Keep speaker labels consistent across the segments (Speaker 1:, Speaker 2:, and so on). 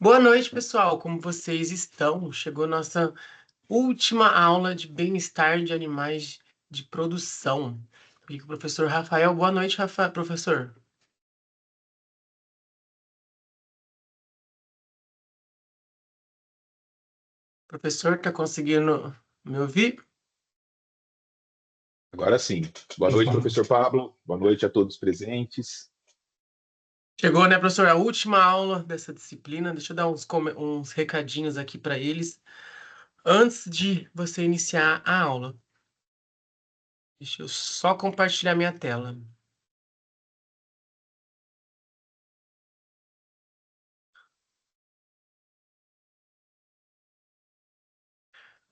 Speaker 1: Boa noite, pessoal. Como vocês estão? Chegou nossa última aula de bem-estar de animais de produção. Aqui com o professor Rafael. Boa noite, professor. Professor, tá conseguindo me ouvir?
Speaker 2: Agora sim. Boa noite, professor Pablo. Boa noite a todos presentes.
Speaker 1: Chegou, né, professor? A última aula dessa disciplina. Deixa eu dar uns recadinhos aqui para eles antes de você iniciar a aula. Deixa eu só compartilhar minha tela.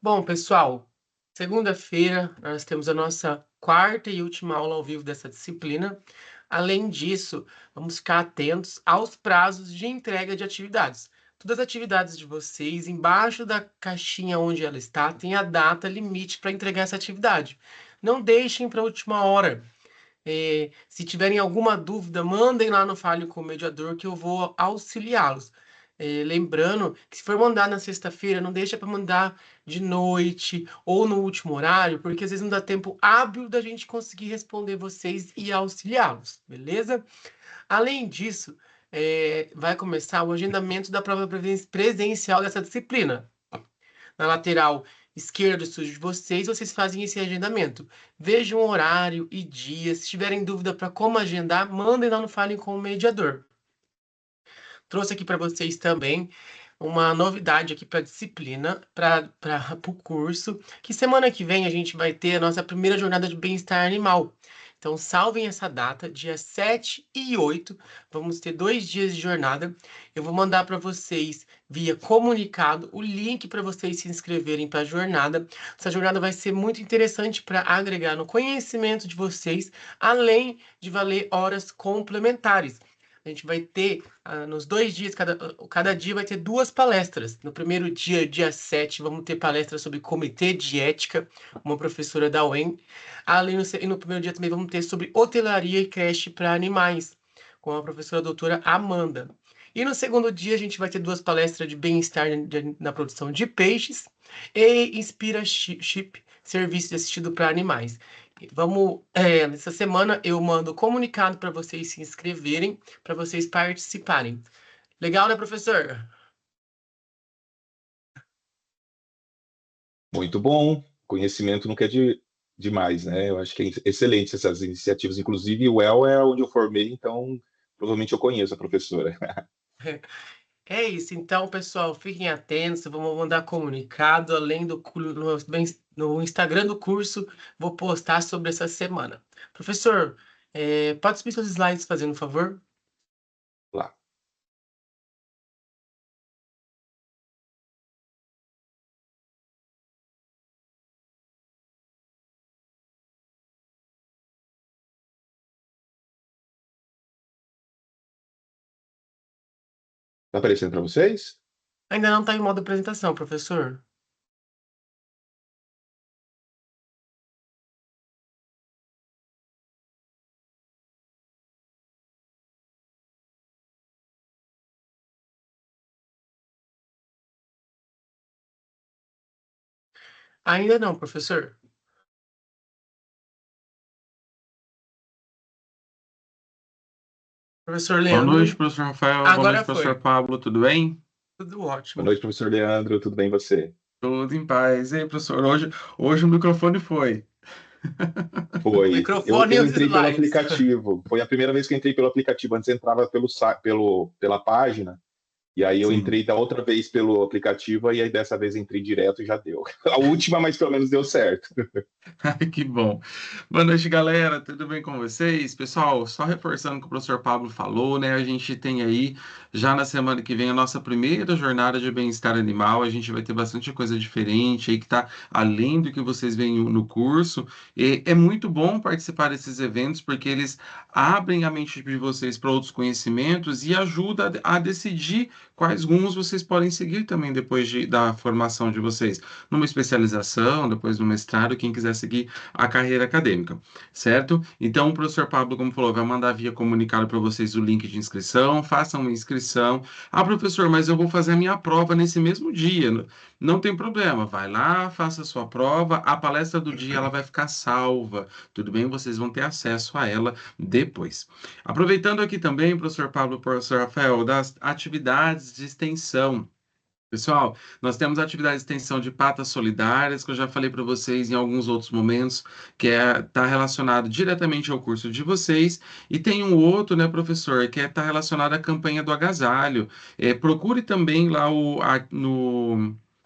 Speaker 1: Bom, pessoal, segunda-feira nós temos a nossa quarta e última aula ao vivo dessa disciplina. Além disso, vamos ficar atentos aos prazos de entrega de atividades. Todas as atividades de vocês, embaixo da caixinha onde ela está, tem a data limite para entregar essa atividade. Não deixem para a última hora. Se tiverem alguma dúvida, mandem lá no Fale com o Mediador que eu vou auxiliá-los. Lembrando que se for mandar na sexta-feira, não deixa para mandar de noite ou no último horário, porque às vezes não dá tempo hábil da gente conseguir responder vocês e auxiliá-los, beleza? Além disso, vai começar o agendamento da prova presencial dessa disciplina. Na lateral esquerda do estúdio de vocês, vocês fazem esse agendamento. Vejam o horário e dia. Se tiverem dúvida para como agendar, mandem lá no Falem com o Mediador. Trouxe aqui para vocês também uma novidade aqui para a disciplina, para o curso, que semana que vem a gente vai ter a nossa primeira jornada de bem-estar animal. Então, salvem essa data, dia 7 e 8. Vamos ter 2 dias de jornada. Eu vou mandar para vocês, via comunicado, o link para vocês se inscreverem para a jornada. Essa jornada vai ser muito interessante para agregar no conhecimento de vocês, além de valer horas complementares. A gente vai ter, nos 2 dias, cada dia vai ter 2 palestras. No primeiro dia, dia 7, vamos ter palestra sobre comitê de ética, uma professora da UEM. E no primeiro dia também vamos ter sobre hotelaria e creche para animais, com a professora doutora Amanda. E no segundo dia, a gente vai ter 2 palestras de bem-estar na produção de peixes e Inspira Chip, serviço de assistido para animais. Nessa semana eu mando comunicado para vocês se inscreverem, para vocês participarem. Legal, né, professor?
Speaker 2: Muito bom. Conhecimento nunca é demais, né? Eu acho que é excelente essas iniciativas. Inclusive, o UEL é onde eu formei, então provavelmente eu conheço a professora.
Speaker 1: É isso, então, pessoal, fiquem atentos, vamos mandar comunicado, além no Instagram do curso, vou postar sobre essa semana. Professor, pode subir seus slides, fazendo um favor?
Speaker 2: Lá. Tá aparecendo para vocês?
Speaker 1: Ainda não está em modo apresentação, professor. Ainda não, professor. Professor
Speaker 3: Boa noite,
Speaker 1: Leandro,
Speaker 3: professor Rafael. Boa noite,
Speaker 1: agora
Speaker 3: professor
Speaker 1: foi.
Speaker 3: Pablo. Tudo bem?
Speaker 1: Tudo
Speaker 2: Boa
Speaker 1: ótimo.
Speaker 2: noite, professor Leandro. Tudo bem e você?
Speaker 3: Tudo em paz. E aí, professor? Hoje o microfone foi.
Speaker 2: Foi. Eu,
Speaker 1: Microfone e
Speaker 2: eu
Speaker 1: os
Speaker 2: entrei pelo
Speaker 1: slides.
Speaker 2: aplicativo. Foi a primeira vez que eu entrei pelo aplicativo. Antes eu entrava pela página. E aí eu
Speaker 3: Sim.
Speaker 2: entrei da outra vez pelo aplicativo e aí dessa vez entrei direto e já deu. A última, mas pelo menos deu certo.
Speaker 3: Ai, que bom. Boa noite, galera. Tudo bem com vocês? Pessoal, só reforçando o que o professor Pablo falou, né? A gente tem aí, já na semana que vem, a nossa primeira jornada de bem-estar animal. A gente vai ter bastante coisa diferente aí que tá além do que vocês veem no curso. E é muito bom participar desses eventos porque eles abrem a mente de vocês para outros conhecimentos e ajuda a decidir quais rumos vocês podem seguir também depois da formação de vocês, numa especialização, depois no mestrado, quem quiser seguir a carreira acadêmica, certo? Então, o professor Pablo, como falou, vai mandar via comunicado para vocês o link de inscrição, façam uma inscrição. Ah, professor, mas eu vou fazer a minha prova nesse mesmo dia. Não tem problema, vai lá, faça a sua prova, a palestra do dia ela vai ficar salva, tudo bem? Vocês vão ter acesso a ela depois. Aproveitando aqui também, professor Pablo e professor Rafael, das atividades de extensão. Pessoal, nós temos a atividade de extensão de patas solidárias, que eu já falei para vocês em alguns outros momentos, que está relacionado diretamente ao curso de vocês, e tem um outro, né, professor, que está relacionado à campanha do agasalho. Procure também lá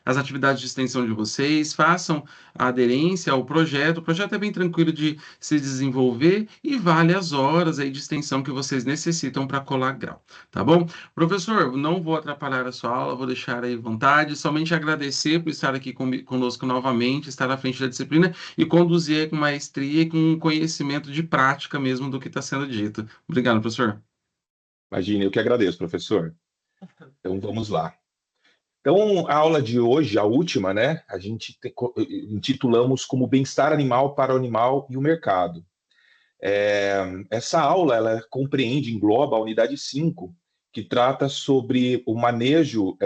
Speaker 3: as atividades de extensão de vocês, façam a aderência ao projeto. O projeto é bem tranquilo de se desenvolver e vale as horas aí de extensão que vocês necessitam para colar grau, tá bom? Professor, não vou atrapalhar a sua aula, vou deixar aí à vontade, somente agradecer por estar aqui conosco novamente, estar à frente da disciplina e conduzir com maestria e com conhecimento de prática mesmo do que está sendo dito. Obrigado, professor.
Speaker 2: Imagine, eu que agradeço, professor. Então, vamos lá. Então, a aula de hoje, a última, né, a gente intitulamos como Bem-estar Animal para o Animal e o Mercado. Essa aula, ela compreende, engloba a unidade 5, que trata sobre o manejo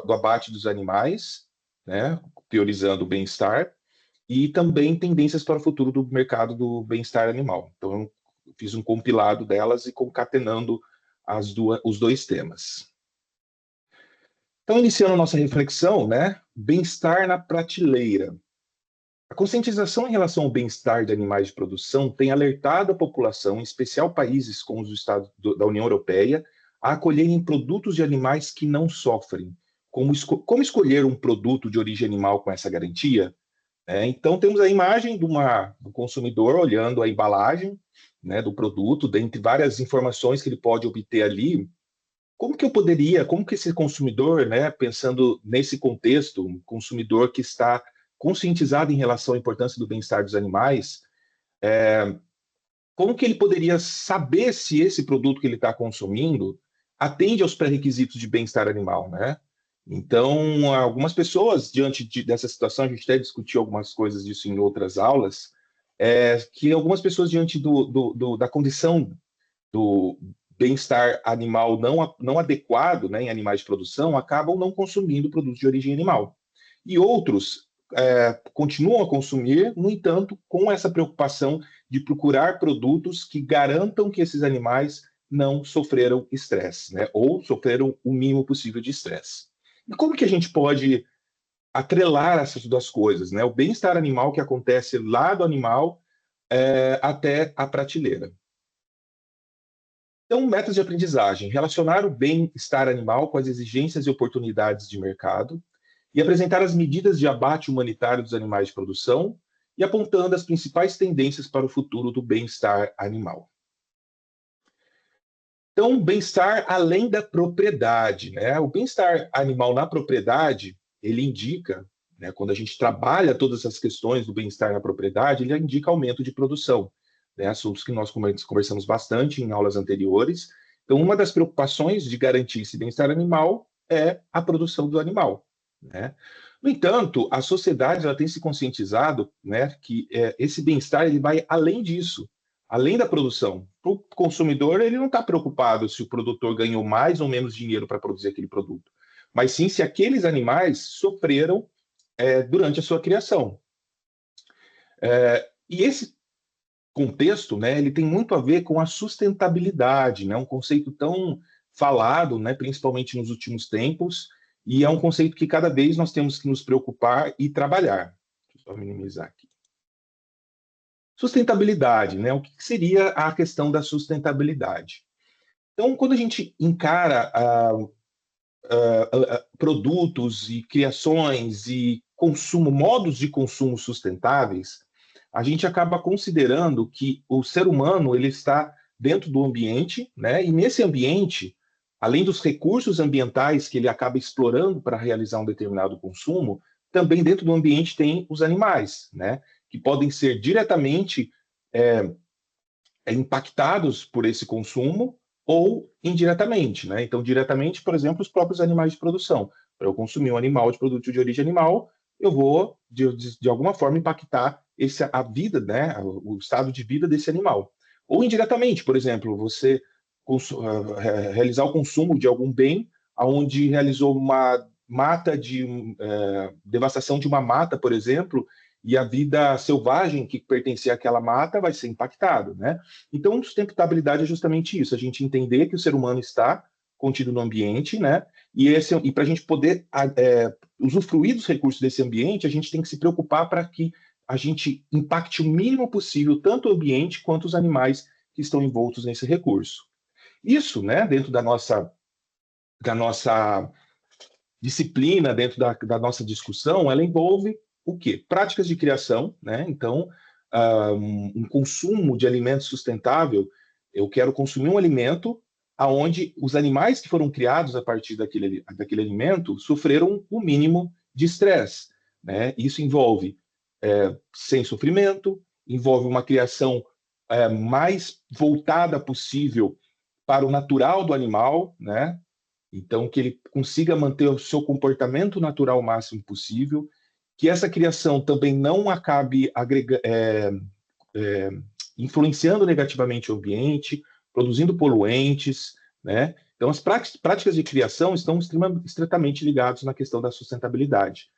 Speaker 2: do abate dos animais, né, priorizando o bem-estar, e também tendências para o futuro do mercado do bem-estar animal. Então, eu fiz um compilado delas e concatenando os dois temas. Então, iniciando a nossa reflexão, né, bem-estar na prateleira. A conscientização em relação ao bem-estar de animais de produção tem alertado a população, em especial países como os Estados da União Europeia, a acolherem produtos de animais que não sofrem. Como escolher um produto de origem animal com essa garantia? Então, temos a imagem do consumidor olhando a embalagem, né, do produto, dentre várias informações que ele pode obter ali. Como que esse consumidor, né, pensando nesse contexto, um consumidor que está conscientizado em relação à importância do bem-estar dos animais, como que ele poderia saber se esse produto que ele está consumindo atende aos pré-requisitos de bem-estar animal, né? Então, algumas pessoas, diante dessa situação, a gente até discutiu algumas coisas disso em outras aulas, que algumas pessoas, diante da condição do bem-estar animal não adequado, né, em animais de produção, acabam não consumindo produtos de origem animal. E outros continuam a consumir, no entanto, com essa preocupação de procurar produtos que garantam que esses animais não sofreram estresse, né, ou sofreram o mínimo possível de estresse. E como que a gente pode atrelar essas duas coisas, né? O bem-estar animal que acontece lá do animal até a prateleira. Então, métodos de aprendizagem: relacionar o bem-estar animal com as exigências e oportunidades de mercado e apresentar as medidas de abate humanitário dos animais de produção e apontando as principais tendências para o futuro do bem-estar animal. Então, bem-estar além da propriedade, né? O bem-estar animal na propriedade, ele indica, né, quando a gente trabalha todas as questões do bem-estar na propriedade, ele indica aumento de produção, né? Assuntos que nós conversamos bastante em aulas anteriores. Então, uma das preocupações de garantir esse bem-estar animal é a produção do animal, né? No entanto, a sociedade ela tem se conscientizado, né, que esse bem-estar ele vai além disso. Além da produção, para o consumidor, ele não está preocupado se o produtor ganhou mais ou menos dinheiro para produzir aquele produto, mas sim se aqueles animais sofreram durante a sua criação. E esse contexto, né, ele tem muito a ver com a sustentabilidade, né, um conceito tão falado, né, principalmente nos últimos tempos, e é um conceito que cada vez nós temos que nos preocupar e trabalhar. Deixa eu só minimizar aqui. Sustentabilidade, né? O que seria a questão da sustentabilidade? Então, quando a gente encara produtos e criações e modos de consumo sustentáveis, a gente acaba considerando que o ser humano ele está dentro do ambiente, né? E nesse ambiente, além dos recursos ambientais que ele acaba explorando para realizar um determinado consumo, também dentro do ambiente tem os animais, né? Que podem ser diretamente impactados por esse consumo ou indiretamente, né? Então, diretamente, por exemplo, os próprios animais de produção. Para eu consumir um animal de produto de origem animal, eu vou, de alguma forma, impactar a vida, né? O estado de vida desse animal. Ou indiretamente, por exemplo, você realizar o consumo de algum bem onde realizou uma mata devastação de uma mata, por exemplo, e a vida selvagem que pertencia àquela mata vai ser impactada, né? Então, sustentabilidade é justamente isso, a gente entender que o ser humano está contido no ambiente, né? E para a gente poder usufruir dos recursos desse ambiente, a gente tem que se preocupar para que a gente impacte o mínimo possível tanto o ambiente quanto os animais que estão envoltos nesse recurso. Isso, né, dentro da nossa disciplina, dentro da nossa discussão, ela envolve o quê? Práticas de criação, né? Então, um consumo de alimento sustentável, eu quero consumir um alimento aonde os animais que foram criados a partir daquele alimento sofreram o mínimo de estresse, né? Isso envolve sem sofrimento, envolve uma criação mais voltada possível para o natural do animal, né? Então, que ele consiga manter o seu comportamento natural o máximo possível, que essa criação também não acabe influenciando negativamente o ambiente, produzindo poluentes, né? Então, as práticas de criação estão estritamente ligadas na questão da sustentabilidade.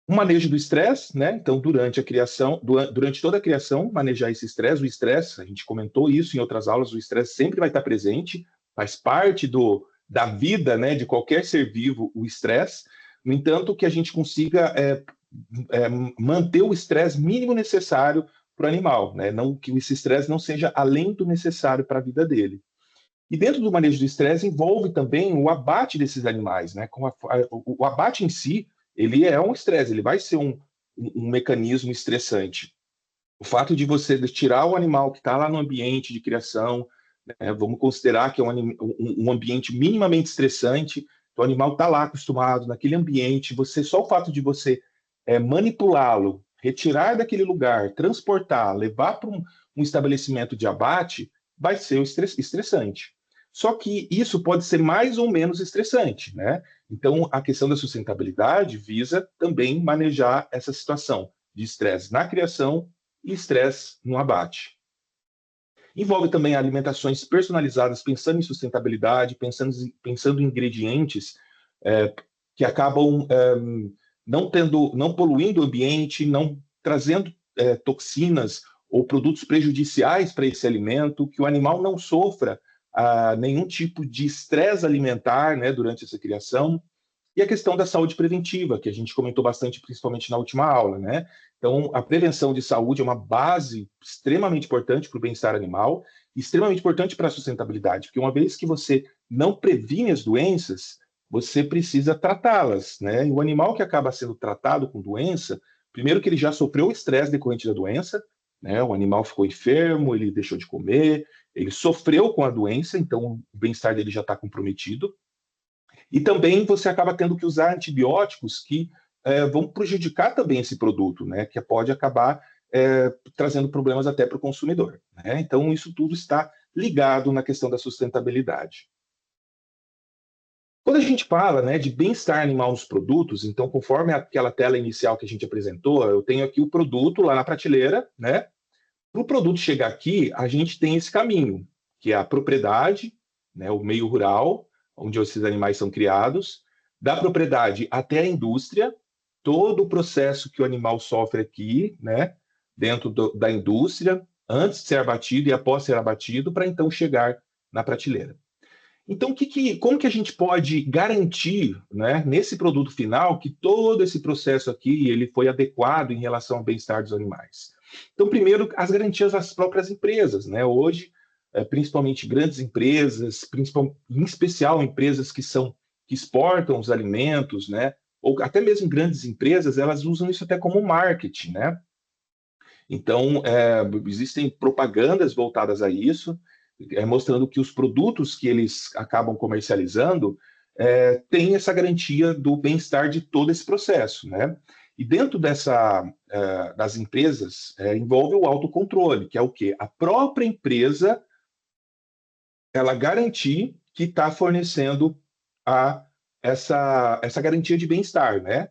Speaker 2: O manejo do estresse, né? Então, durante a criação, durante toda a criação, manejar esse estresse. O estresse, a gente comentou isso em outras aulas, o estresse sempre vai estar presente, faz parte da vida, né, de qualquer ser vivo, o estresse. No entanto, que a gente consiga manter o estresse mínimo necessário para o animal, né? Não que esse estresse não seja além do necessário para a vida dele. E dentro do manejo do estresse envolve também o abate desses animais, né? O abate em si, ele é um estresse, ele vai ser um mecanismo estressante. O fato de você tirar o animal que está lá no ambiente de criação, né? Vamos considerar que é um ambiente minimamente estressante, o animal está lá acostumado naquele ambiente, só o fato de você manipulá-lo, retirar daquele lugar, transportar, levar para um estabelecimento de abate, vai ser estressante. Só que isso pode ser mais ou menos estressante, né? Então, a questão da sustentabilidade visa também manejar essa situação de estresse na criação e estresse no abate. Envolve também alimentações personalizadas, pensando em sustentabilidade, pensando em ingredientes que acabam não poluindo o ambiente, não trazendo toxinas ou produtos prejudiciais para esse alimento, que o animal não sofra nenhum tipo de estresse alimentar, né, durante essa criação. E a questão da saúde preventiva, que a gente comentou bastante, principalmente na última aula, né? Então, a prevenção de saúde é uma base extremamente importante para o bem-estar animal, extremamente importante para a sustentabilidade, porque uma vez que você não previne as doenças, você precisa tratá-las, né? E o animal que acaba sendo tratado com doença, primeiro que ele já sofreu o estresse decorrente da doença, né? O animal ficou enfermo, ele deixou de comer, ele sofreu com a doença, então o bem-estar dele já está comprometido. E também você acaba tendo que usar antibióticos que vão prejudicar também esse produto, né? Que pode acabar trazendo problemas até para o consumidor, né? Então, isso tudo está ligado na questão da sustentabilidade. Quando a gente fala, né, de bem-estar animal nos produtos, então, conforme aquela tela inicial que a gente apresentou, eu tenho aqui o produto lá na prateleira, né? Para o produto chegar aqui, a gente tem esse caminho, que é a propriedade, né, o meio rural, onde esses animais são criados, da propriedade até a indústria, todo o processo que o animal sofre aqui, né, dentro da indústria, antes de ser abatido e após ser abatido, para então chegar na prateleira. Então, como que a gente pode garantir, né, nesse produto final, que todo esse processo aqui ele foi adequado em relação ao bem-estar dos animais? Então, primeiro, as garantias das próprias empresas, né? Hoje, principalmente grandes empresas, em especial empresas que exportam os alimentos, né? Ou até mesmo grandes empresas, elas usam isso até como marketing, né? Então, existem propagandas voltadas a isso, mostrando que os produtos que eles acabam comercializando têm essa garantia do bem-estar de todo esse processo, né? E dentro das empresas, envolve o autocontrole, que é o quê? A própria empresa ela garantir que está fornecendo essa garantia de bem-estar, né?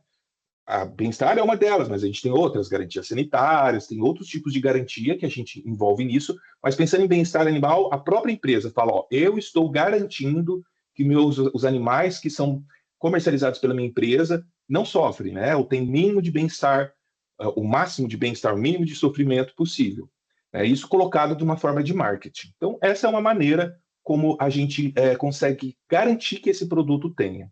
Speaker 2: A bem-estar é uma delas, mas a gente tem outras garantias sanitárias, tem outros tipos de garantia que a gente envolve nisso. Mas pensando em bem-estar animal, a própria empresa fala: ó, eu estou garantindo que os animais que são comercializados pela minha empresa não sofrem, né? Ou tem mínimo de bem-estar, o máximo de bem-estar, o mínimo de sofrimento possível. É isso colocado de uma forma de marketing. Então, essa é uma maneira como a gente consegue garantir que esse produto tenha.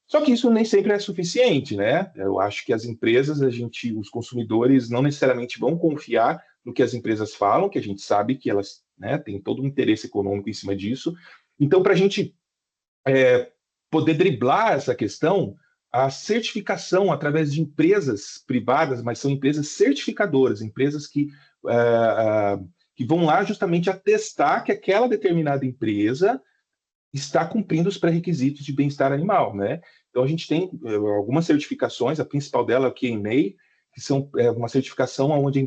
Speaker 2: Só que isso nem sempre é suficiente, né? Eu acho que as empresas, os consumidores, não necessariamente vão confiar no que as empresas falam, que a gente sabe que elas, né, têm todo um interesse econômico em cima disso. Então, para a gente poder driblar essa questão, a certificação através de empresas privadas, mas são empresas certificadoras, empresas que vão lá justamente atestar que aquela determinada empresa está cumprindo os pré-requisitos de bem-estar animal, né? Então, a gente tem algumas certificações, a principal dela é o QMA, que são uma certificação onde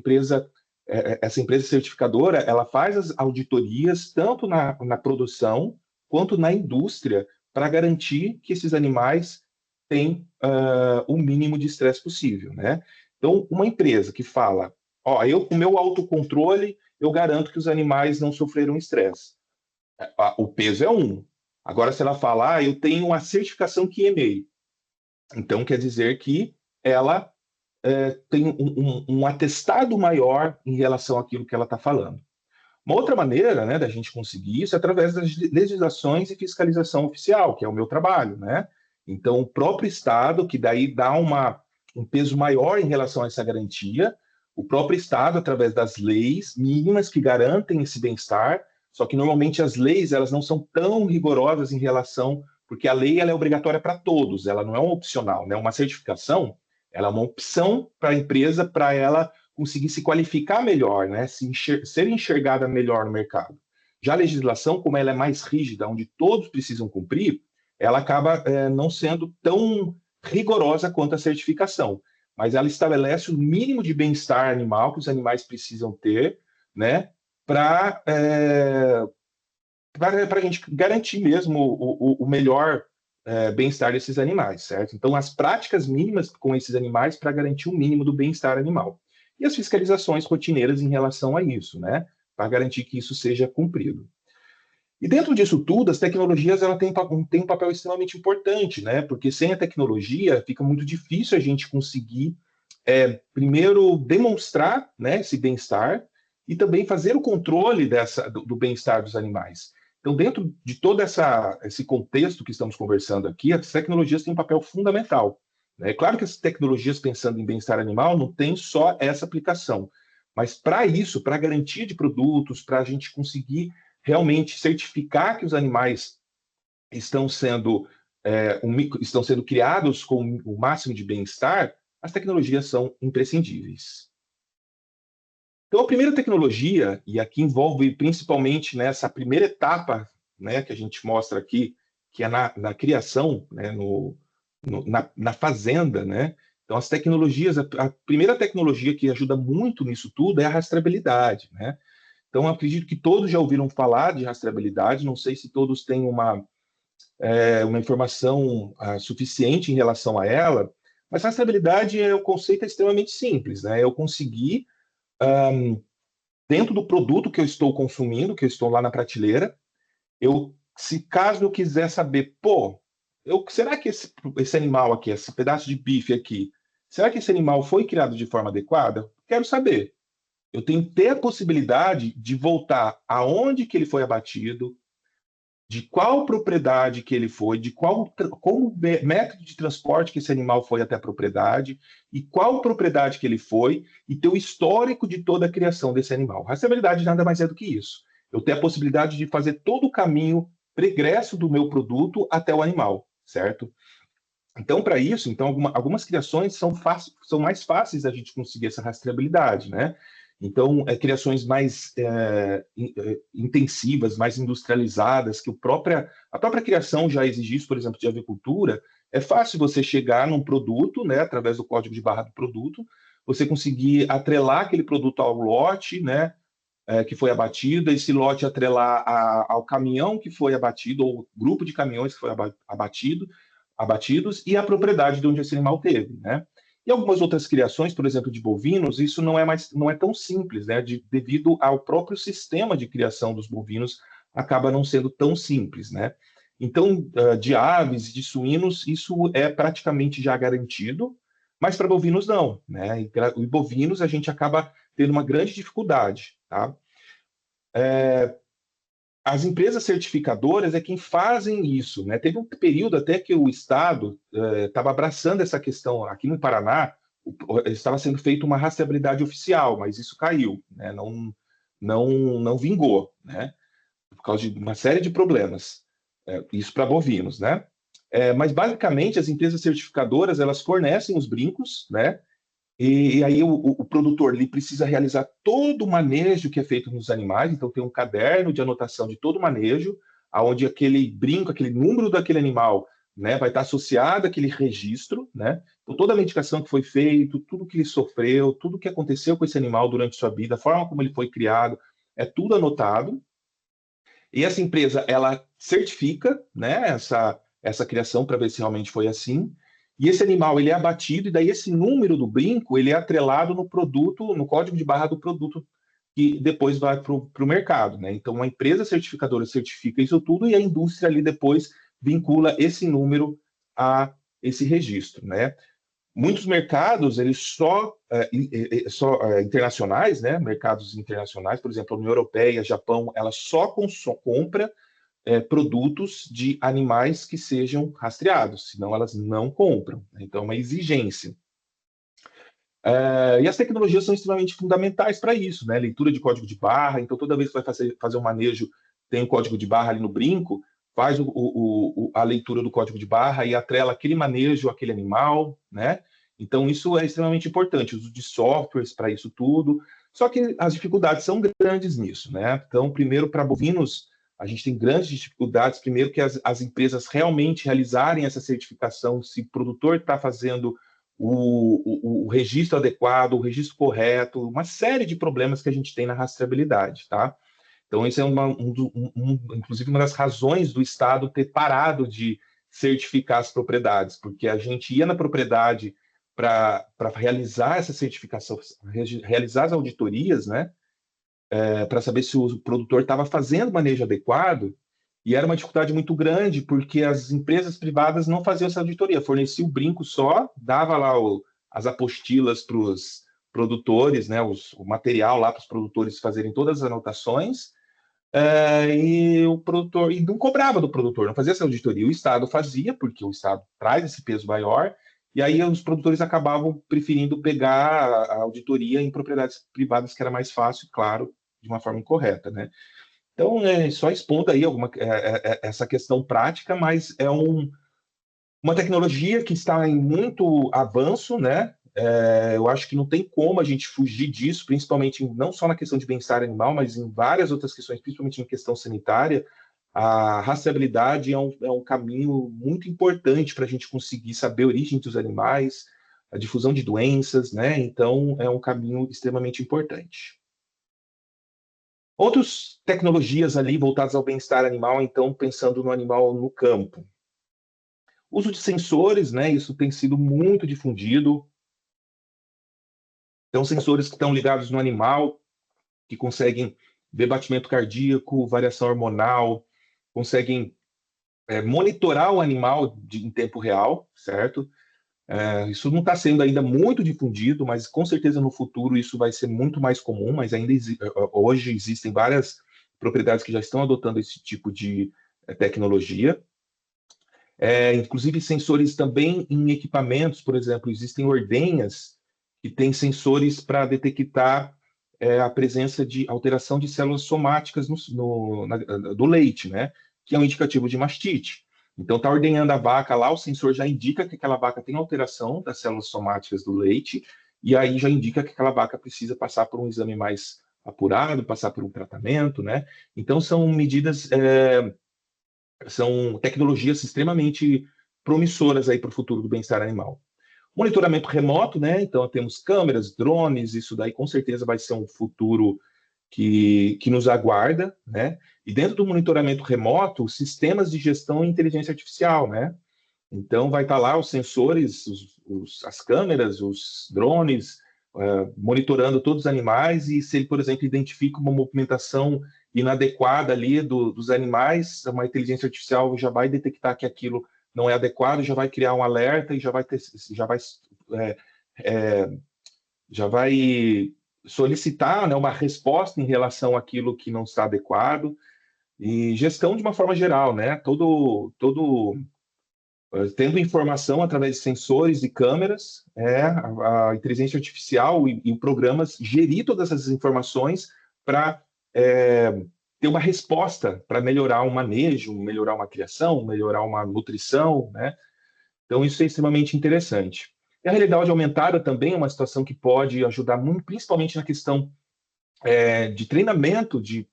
Speaker 2: essa empresa certificadora, ela faz as auditorias tanto na produção quanto na indústria para garantir que esses animais têm o mínimo de estresse possível, né? Então, uma empresa que fala, ó, eu com meu autocontrole, eu garanto que os animais não sofreram estresse. O peso é um. Agora, se ela falar, eu tenho uma certificação QMA, então quer dizer que ela tem um atestado maior em relação àquilo que ela está falando. Uma outra maneira, né, da gente conseguir isso é através das legislações e fiscalização oficial, que é o meu trabalho, né? Então, o próprio Estado, que daí dá um peso maior em relação a essa garantia, o próprio Estado, através das leis mínimas que garantem esse bem-estar, só que normalmente as leis elas não são tão rigorosas em relação, porque a lei ela é obrigatória para todos, ela não é um opcional, né? Uma certificação, ela é uma opção para a empresa, para ela conseguir se qualificar melhor, né? Ser enxergada melhor no mercado. Já a legislação, como ela é mais rígida, onde todos precisam cumprir, ela acaba não sendo tão rigorosa quanto a certificação, mas ela estabelece o mínimo de bem-estar animal que os animais precisam ter, né? Para a gente garantir mesmo o melhor bem-estar desses animais, certo? Então, as práticas mínimas com esses animais para garantir o mínimo do bem-estar animal. E as fiscalizações rotineiras em relação a isso, né? Para garantir que isso seja cumprido. E dentro disso tudo, as tecnologias ela têm um papel extremamente importante, né? Porque sem a tecnologia fica muito difícil a gente conseguir, primeiro, demonstrar, né, esse bem-estar e também fazer o controle do bem-estar dos animais. Então, dentro de todo esse contexto que estamos conversando aqui, as tecnologias têm um papel fundamental. É claro que as tecnologias pensando em bem-estar animal não tem só essa aplicação, mas para isso, para garantia de produtos, para a gente conseguir realmente certificar que os animais estão sendo, estão sendo criados com o máximo de bem-estar, as tecnologias são imprescindíveis. Então, a primeira tecnologia, e aqui envolve principalmente nessa primeira etapa, né, que a gente mostra aqui, que é na criação, né, na fazenda, né? Então, as tecnologias, a primeira tecnologia que ajuda muito nisso tudo é a rastreabilidade, né? Então, acredito que todos já ouviram falar de rastreabilidade, não sei se todos têm uma informação suficiente em relação a ela, mas rastreabilidade, o conceito é extremamente simples, né? Eu conseguir, dentro do produto que eu estou consumindo, que eu estou lá na prateleira, caso eu quiser saber, será que esse animal aqui, esse pedaço de bife aqui, será que esse animal foi criado de forma adequada? Quero saber. Eu tenho que ter a possibilidade de voltar aonde que ele foi abatido, de qual propriedade que ele foi, de qual método de transporte que esse animal foi até a propriedade, e qual propriedade que ele foi, e ter o histórico de toda a criação desse animal. Rastreabilidade nada mais é do que isso. Eu tenho a possibilidade de fazer todo o caminho pregresso do meu produto até o animal, certo? Então, para isso, algumas criações são mais fáceis da gente conseguir essa rastreabilidade, né? Então, criações mais intensivas, mais industrializadas, que a própria criação já exige isso, por exemplo, de avicultura, é fácil você chegar num produto, né, através do código de barra do produto, você conseguir atrelar aquele produto ao lote, né, que foi abatido, esse lote atrelar ao caminhão que foi abatido, ou grupo de caminhões que foi abatidos, e a propriedade de onde esse animal teve, né? E algumas outras criações, por exemplo, de bovinos, isso não é tão simples, né? Devido ao próprio sistema de criação dos bovinos, acaba não sendo tão simples, né? Então, de aves, de suínos, isso é praticamente já garantido, mas para bovinos não, né? E bovinos a gente acaba tendo uma grande dificuldade, tá? As empresas certificadoras é quem fazem isso, né? Teve um período até que o Estado estava abraçando essa questão. Aqui no Paraná, estava sendo feita uma rastreabilidade oficial, mas isso caiu, né? Não vingou, né? Por causa de uma série de problemas. Isso para bovinos, né? Mas basicamente as empresas certificadoras elas fornecem os brincos, né? E aí o produtor ele precisa realizar todo o manejo que é feito nos animais, então tem um caderno de anotação de todo o manejo, aonde aquele brinco, aquele número daquele animal, né, vai estar associado àquele registro, né? Então, toda a medicação que foi feita, tudo que ele sofreu, tudo que aconteceu com esse animal durante sua vida, a forma como ele foi criado, é tudo anotado. E essa empresa, ela certifica, né, essa criação para ver se realmente foi assim. E esse animal, ele é abatido, e daí esse número do brinco, ele é atrelado no produto, no código de barra do produto, que depois vai para o mercado, né? Então, uma empresa certificadora certifica isso tudo, e a indústria ali depois vincula esse número a esse registro, né? Muitos mercados, eles só internacionais, né? Mercados internacionais, por exemplo, a União Europeia, Japão, ela só compra produtos de animais que sejam rastreados, senão elas não compram. Então, é uma exigência. E as tecnologias são extremamente fundamentais para isso, né? Leitura de código de barra, então toda vez que vai fazer um manejo, tem um código de barra ali no brinco, faz a leitura do código de barra e atrela aquele manejo àquele animal, né? Então, isso é extremamente importante, o uso de softwares para isso tudo. Só que as dificuldades são grandes nisso, né? Então, primeiro, para bovinos, a gente tem grandes dificuldades. Primeiro, que as empresas realmente realizarem essa certificação, se o produtor está fazendo o registro adequado, o registro correto, uma série de problemas que a gente tem na rastreabilidade, tá? Então, isso é inclusive uma das razões do Estado ter parado de certificar as propriedades, porque a gente ia na propriedade para realizar essa certificação, realizar as auditorias, né? Para saber se o produtor estava fazendo manejo adequado, e era uma dificuldade muito grande, porque as empresas privadas não faziam essa auditoria, fornecia o brinco só, dava lá as apostilas para os produtores, né, o material lá para os produtores fazerem todas as anotações, e o produtor e não cobrava do produtor, não fazia essa auditoria. O Estado fazia, porque o Estado traz esse peso maior, e aí os produtores acabavam preferindo pegar a auditoria em propriedades privadas, que era mais fácil, claro, de uma forma incorreta, né? Então, só expondo aí essa questão prática, mas é uma tecnologia que está em muito avanço, né? Eu acho que não tem como a gente fugir disso, principalmente não só na questão de bem-estar animal, mas em várias outras questões, principalmente em questão sanitária. A rastreabilidade é um caminho muito importante para a gente conseguir saber a origem dos animais, a difusão de doenças, né? Então, é um caminho extremamente importante. Outras tecnologias ali voltadas ao bem-estar animal, então, pensando no animal no campo. Uso de sensores, né? Isso tem sido muito difundido. Então, sensores que estão ligados no animal, que conseguem ver batimento cardíaco, variação hormonal, conseguem monitorar o animal em tempo real, certo? Isso não está sendo ainda muito difundido, mas com certeza no futuro isso vai ser muito mais comum, mas ainda hoje existem várias propriedades que já estão adotando esse tipo de tecnologia. Inclusive sensores também em equipamentos, por exemplo, existem ordenhas que têm sensores para detectar a presença de alteração de células somáticas do leite, né? Que é um indicativo de mastite. Então, está ordenhando a vaca lá, o sensor já indica que aquela vaca tem alteração das células somáticas do leite, e aí já indica que aquela vaca precisa passar por um exame mais apurado, passar por um tratamento, né? Então, são medidas, são tecnologias extremamente promissoras aí para o futuro do bem-estar animal. Monitoramento remoto, né? Então, temos câmeras, drones, isso daí com certeza vai ser um futuro que nos aguarda, né? E dentro do monitoramento remoto, sistemas de gestão e inteligência artificial, né? Então, vai estar lá os sensores, as câmeras, os drones, monitorando todos os animais, e se ele, por exemplo, identifica uma movimentação inadequada ali dos animais, uma inteligência artificial já vai detectar que aquilo não é adequado, já vai criar um alerta e é, é, já vai solicitar, né, uma resposta em relação àquilo que não está adequado, e gestão de uma forma geral, né? Tendo informação através de sensores e câmeras, a inteligência artificial e programas gerir todas essas informações para ter uma resposta para melhorar um manejo, melhorar uma criação, melhorar uma nutrição, né? Então, isso é extremamente interessante. E a realidade aumentada também é uma situação que pode ajudar muito, principalmente na questão de treinamento de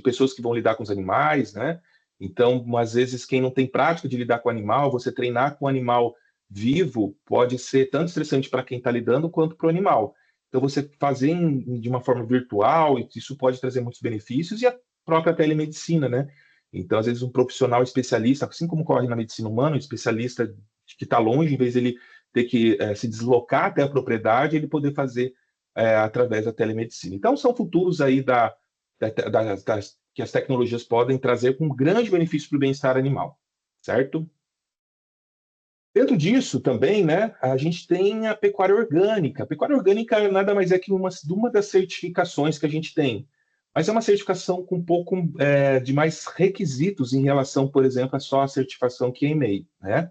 Speaker 2: pessoas que vão lidar com os animais, né? Então, às vezes, quem não tem prática de lidar com o animal, você treinar com o animal vivo pode ser tanto estressante para quem está lidando quanto para o animal. Então, você fazer de uma forma virtual, isso pode trazer muitos benefícios, e a própria telemedicina, né? Então, às vezes, um profissional especialista, assim como ocorre na medicina humana, um especialista que está longe, em vez de ele ter que se deslocar até a propriedade, ele poder fazer através da telemedicina. Então, são futuros aí que as tecnologias podem trazer com grande benefício para o bem-estar animal, certo? Dentro disso também, né, a gente tem a pecuária orgânica. A pecuária orgânica nada mais é que uma das certificações que a gente tem, mas é uma certificação com um pouco de mais requisitos em relação, por exemplo, a só a certificação QMA, né?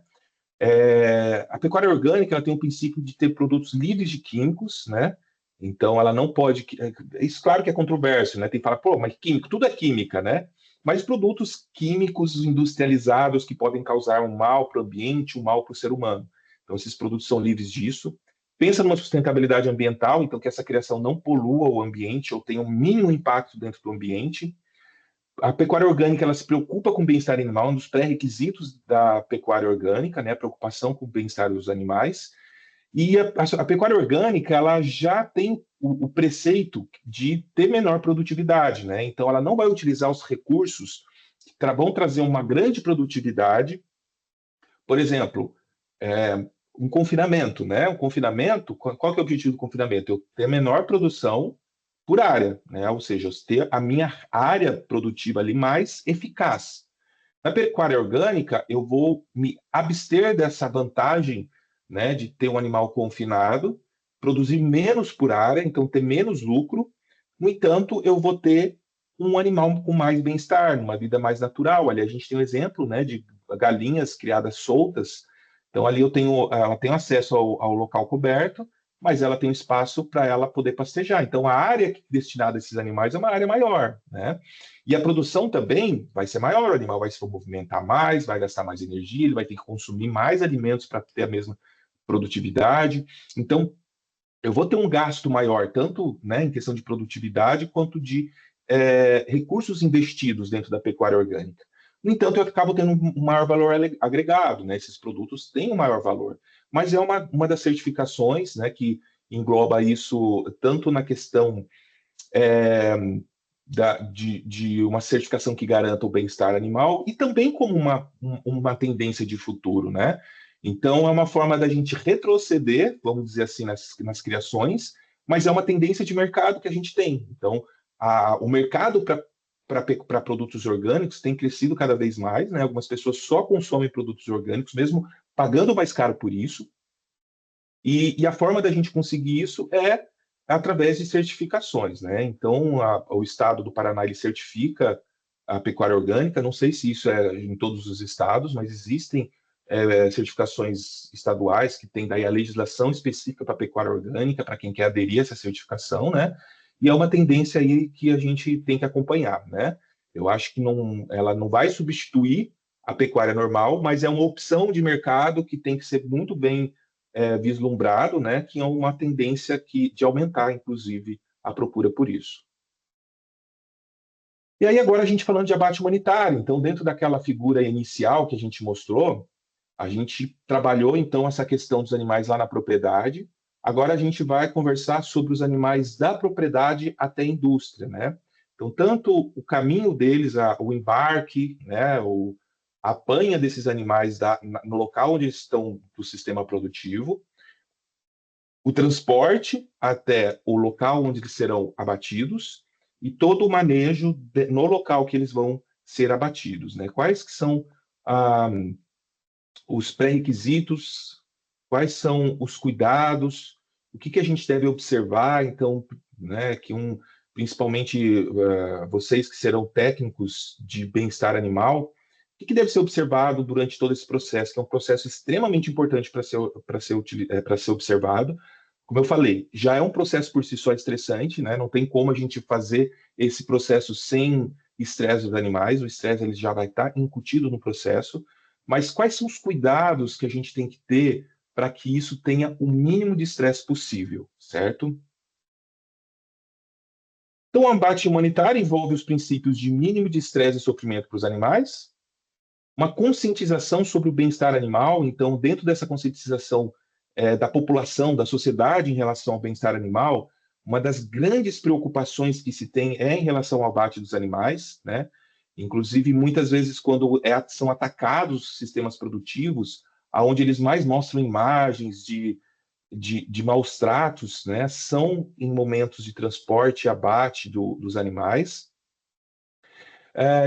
Speaker 2: A pecuária orgânica ela tem o princípio de ter produtos livres de químicos, né? Então ela não pode. Isso, claro que é controverso, né? Tem que falar, pô, mas químico, tudo é química, né? Mas produtos químicos industrializados que podem causar um mal para o ambiente, um mal para o ser humano. Então, esses produtos são livres disso. Pensa numa sustentabilidade ambiental, então que essa criação não polua o ambiente ou tenha um mínimo impacto dentro do ambiente. A pecuária orgânica ela se preocupa com o bem-estar animal, um dos pré-requisitos da pecuária orgânica, né, a preocupação com o bem-estar dos animais. E a pecuária orgânica ela já tem o preceito de ter menor produtividade, né? Então ela não vai utilizar os recursos que vão trazer uma grande produtividade. Por exemplo, um confinamento, né? Um confinamento, qual que é o objetivo do confinamento? Eu ter menor produção por área, né? Ou seja, eu ter a minha área produtiva ali mais eficaz. Na pecuária orgânica, eu vou me abster dessa vantagem, né, de ter um animal confinado, produzir menos por área, então ter menos lucro. No entanto, eu vou ter um animal com mais bem-estar, uma vida mais natural. Ali a gente tem um exemplo, né, de galinhas criadas soltas. Então ali ela tem acesso ao local coberto, mas ela tem espaço para ela poder pastejar. Então a área destinada a esses animais é uma área maior, né? E a produção também vai ser maior, o animal vai se movimentar mais, vai gastar mais energia, ele vai ter que consumir mais alimentos para ter a mesma produtividade. Então, eu vou ter um gasto maior, tanto, né, em questão de produtividade, quanto de recursos investidos dentro da pecuária orgânica. No entanto, eu acabo tendo um maior valor agregado, né? Esses produtos têm um maior valor. Mas é uma das certificações, né, que engloba isso tanto na questão de uma certificação que garanta o bem-estar animal e também como uma tendência de futuro, né? Então, é uma forma da gente retroceder, vamos dizer assim, nas criações, mas é uma tendência de mercado que a gente tem. Então, o mercado para produtos orgânicos tem crescido cada vez mais, né? Algumas pessoas só consomem produtos orgânicos, mesmo pagando mais caro por isso. E a forma da gente conseguir isso é através de certificações, né? Então, o estado do Paraná ele certifica a pecuária orgânica. Não sei se isso é em todos os estados, mas existem certificações estaduais que tem daí a legislação específica para a pecuária orgânica, para quem quer aderir a essa certificação, né? E é uma tendência aí que a gente tem que acompanhar, né? Eu acho que ela não vai substituir a pecuária normal, mas é uma opção de mercado que tem que ser muito bem vislumbrado, né, que é uma tendência de aumentar, inclusive, a procura por isso. E aí agora a gente falando de abate humanitário, então dentro daquela figura inicial que a gente mostrou, a gente trabalhou então essa questão dos animais lá na propriedade, agora a gente vai conversar sobre os animais da propriedade até a indústria, né? Então, tanto o caminho deles, o embarque, né, a apanha desses animais no local onde eles estão do sistema produtivo, o transporte até o local onde eles serão abatidos e todo o manejo no local que eles vão ser abatidos, né? Quais que são os pré-requisitos, quais são os cuidados, o que a gente deve observar, então, né, principalmente vocês que serão técnicos de bem-estar animal, o que deve ser observado durante todo esse processo, que é um processo extremamente importante para ser observado. Como eu falei, já é um processo por si só estressante, né? Não tem como a gente fazer esse processo sem estresse dos animais, o estresse ele já vai estar incutido no processo, mas quais são os cuidados que a gente tem que ter para que isso tenha o mínimo de estresse possível, certo? Então, o abate humanitário envolve os princípios de mínimo de estresse e sofrimento para os animais, uma conscientização sobre o bem-estar animal, então, dentro dessa conscientização da população, da sociedade em relação ao bem-estar animal, uma das grandes preocupações que se tem é em relação ao abate dos animais, né? Inclusive, muitas vezes, quando são atacados os sistemas produtivos, aonde eles mais mostram imagens de maus tratos, né, são em momentos de transporte e abate dos animais.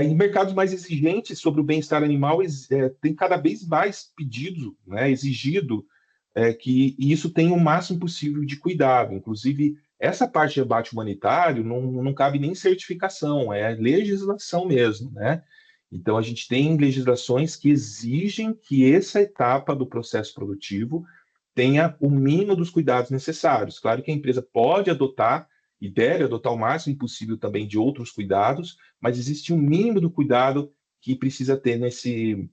Speaker 2: Em mercados mais exigentes sobre o bem-estar animal, tem cada vez mais pedido, né, exigido que isso tenha o máximo possível de cuidado. Inclusive, essa parte de abate humanitário não cabe nem certificação, é legislação mesmo, né? Então, a gente tem legislações que exigem que essa etapa do processo produtivo tenha o mínimo dos cuidados necessários. Claro que a empresa pode adotar e deve adotar o máximo possível também de outros cuidados, mas existe um mínimo do cuidado que precisa ter nesse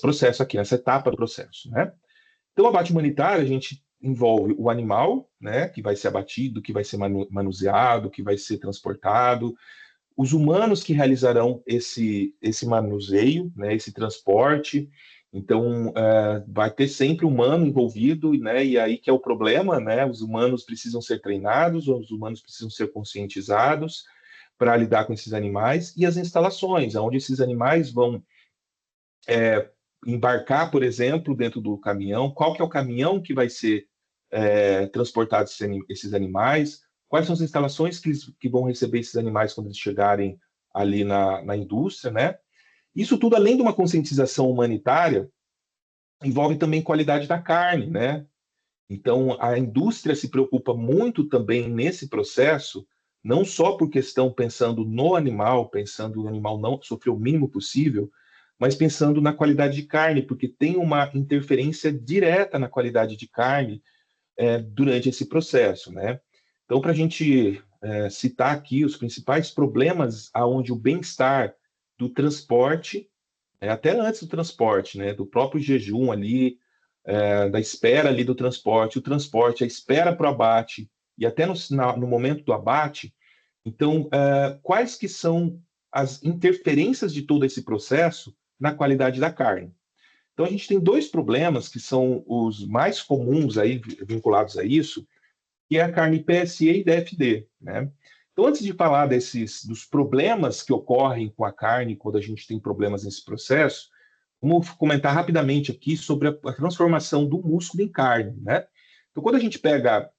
Speaker 2: processo aqui, nessa etapa do processo, né? Então, o abate humanitário, a gente envolve o animal, né, que vai ser abatido, que vai ser manuseado, que vai ser transportado, os humanos que realizarão esse manuseio, né, esse transporte. Então, vai ter sempre humano envolvido, né, e aí que é o problema, né, os humanos precisam ser treinados, os humanos precisam ser conscientizados para lidar com esses animais, e as instalações, onde esses animais vão embarcar, por exemplo, dentro do caminhão, qual que é o caminhão que vai ser transportado esses animais, quais são as instalações que vão receber esses animais quando eles chegarem ali na indústria, né? Isso tudo, além de uma conscientização humanitária, envolve também qualidade da carne, né? Então, a indústria se preocupa muito também nesse processo, não só por questão pensando no animal, pensando no animal não sofrer o mínimo possível, mas pensando na qualidade de carne, porque tem uma interferência direta na qualidade de carne durante esse processo, né? Então, para a gente citar aqui os principais problemas aonde o bem-estar do transporte, até antes do transporte, né, do próprio jejum ali, da espera ali do transporte, o transporte, a espera para o abate e até no momento do abate. Então, quais que são as interferências de todo esse processo na qualidade da carne? Então, a gente tem dois problemas que são os mais comuns aí vinculados a isso, que é a carne PSE e DFD, né? Então, antes de falar dos problemas que ocorrem com a carne quando a gente tem problemas nesse processo, vamos comentar rapidamente aqui sobre a transformação do músculo em carne, né? Então, quando a gente pega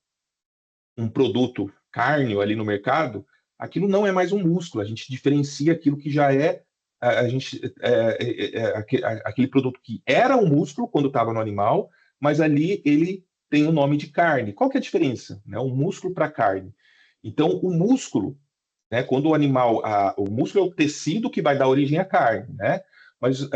Speaker 2: um produto cárneo ali no mercado, aquilo não é mais um músculo, a gente diferencia aquilo que já aquele produto que era um músculo quando estava no animal, mas ali ele tem o nome de carne. Qual que é a diferença? Né? Um músculo para carne. Então, o músculo, né, quando o animal, o músculo é o tecido que vai dar origem à carne, né? Mas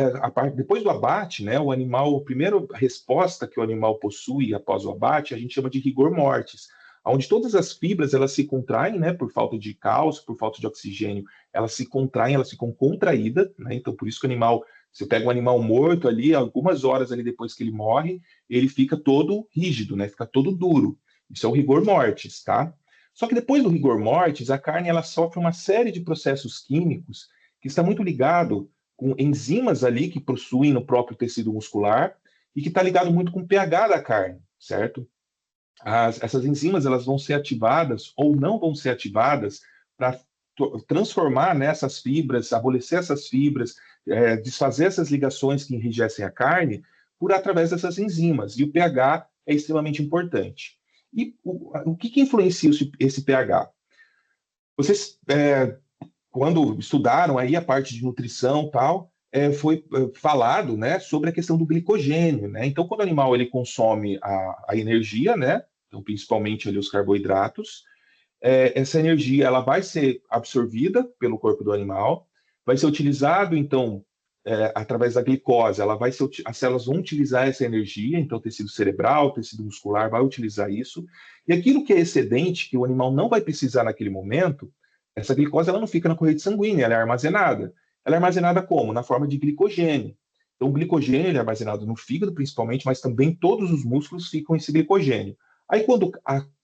Speaker 2: depois do abate, né, o animal, a primeira resposta que o animal possui após o abate, a gente chama de rigor mortis, onde todas as fibras elas se contraem, né, por falta de cálcio, por falta de oxigênio, elas se contraem, elas ficam contraídas, né? Então por isso que o animal, você pega um animal morto ali, algumas horas ali depois que ele morre, ele fica todo rígido, né? Fica todo duro. Isso é o rigor mortis, tá? Só que depois do rigor mortis, a carne ela sofre uma série de processos químicos que está muito ligado com enzimas ali que possuem no próprio tecido muscular e que está ligado muito com o pH da carne, certo? essas enzimas elas vão ser ativadas ou não vão ser ativadas para transformar nessas fibras, amolecer essas fibras, desfazer essas ligações que enrijecem a carne através dessas enzimas. E o pH é extremamente importante. E o que influencia esse pH? Vocês, quando estudaram aí a parte de nutrição e tal, foi falado, né, sobre a questão do glicogênio, né? Então, quando o animal ele consome a energia, né, então, principalmente ali os carboidratos, essa energia ela vai ser absorvida pelo corpo do animal, vai ser utilizado, então, através da glicose, as células vão utilizar essa energia, então, tecido cerebral, tecido muscular vai utilizar isso, e aquilo que é excedente, que o animal não vai precisar naquele momento, essa glicose ela não fica na corrente sanguínea, ela é armazenada. Ela é armazenada como? Na forma de glicogênio. Então, o glicogênio ele é armazenado no fígado, principalmente, mas também todos os músculos ficam esse glicogênio. Aí, quando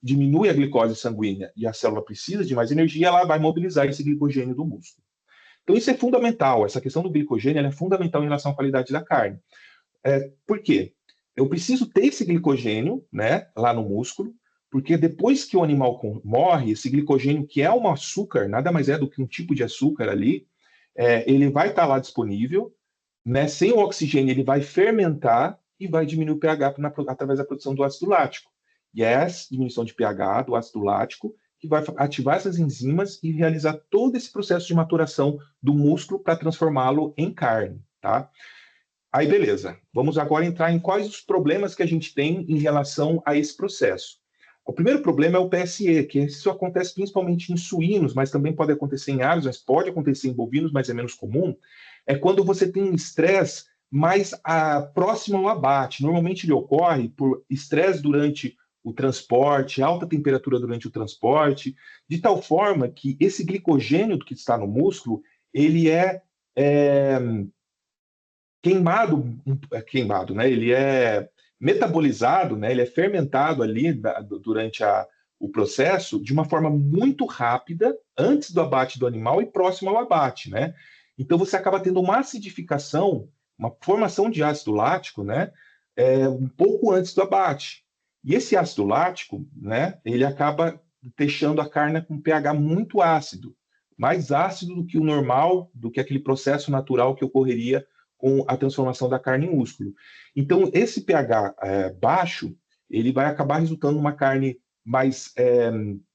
Speaker 2: diminui a glicose sanguínea e a célula precisa de mais energia, ela vai mobilizar esse glicogênio do músculo. Então, isso é fundamental. Essa questão do glicogênio é fundamental em relação à qualidade da carne. Por quê? Eu preciso ter esse glicogênio, né, lá no músculo, porque depois que o animal morre, esse glicogênio, que é um açúcar, nada mais é do que um tipo de açúcar ali, ele vai estar lá disponível, né, sem o oxigênio, ele vai fermentar e vai diminuir o pH através da produção do ácido lático. E é essa diminuição de pH do ácido lático que vai ativar essas enzimas e realizar todo esse processo de maturação do músculo para transformá-lo em carne, tá? Aí, beleza. Vamos agora entrar em quais os problemas que a gente tem em relação a esse processo. O primeiro problema é o PSE, que isso acontece principalmente em suínos, mas também pode acontecer em aves, mas pode acontecer em bovinos, mas é menos comum. É quando você tem um estresse mais próximo ao abate. Normalmente ele ocorre por estresse durante o transporte, alta temperatura durante o transporte, de tal forma que esse glicogênio que está no músculo, ele é queimado, né? Ele é metabolizado, né? Ele é fermentado ali durante o processo de uma forma muito rápida, antes do abate do animal e próximo ao abate, né? Então você acaba tendo uma acidificação, uma formação de ácido lático, né? Um pouco antes do abate. E esse ácido lático, né? Ele acaba deixando a carne com pH muito ácido, mais ácido do que o normal, do que aquele processo natural que ocorreria com a transformação da carne em músculo. Então, esse pH baixo, ele vai acabar resultando numa carne mais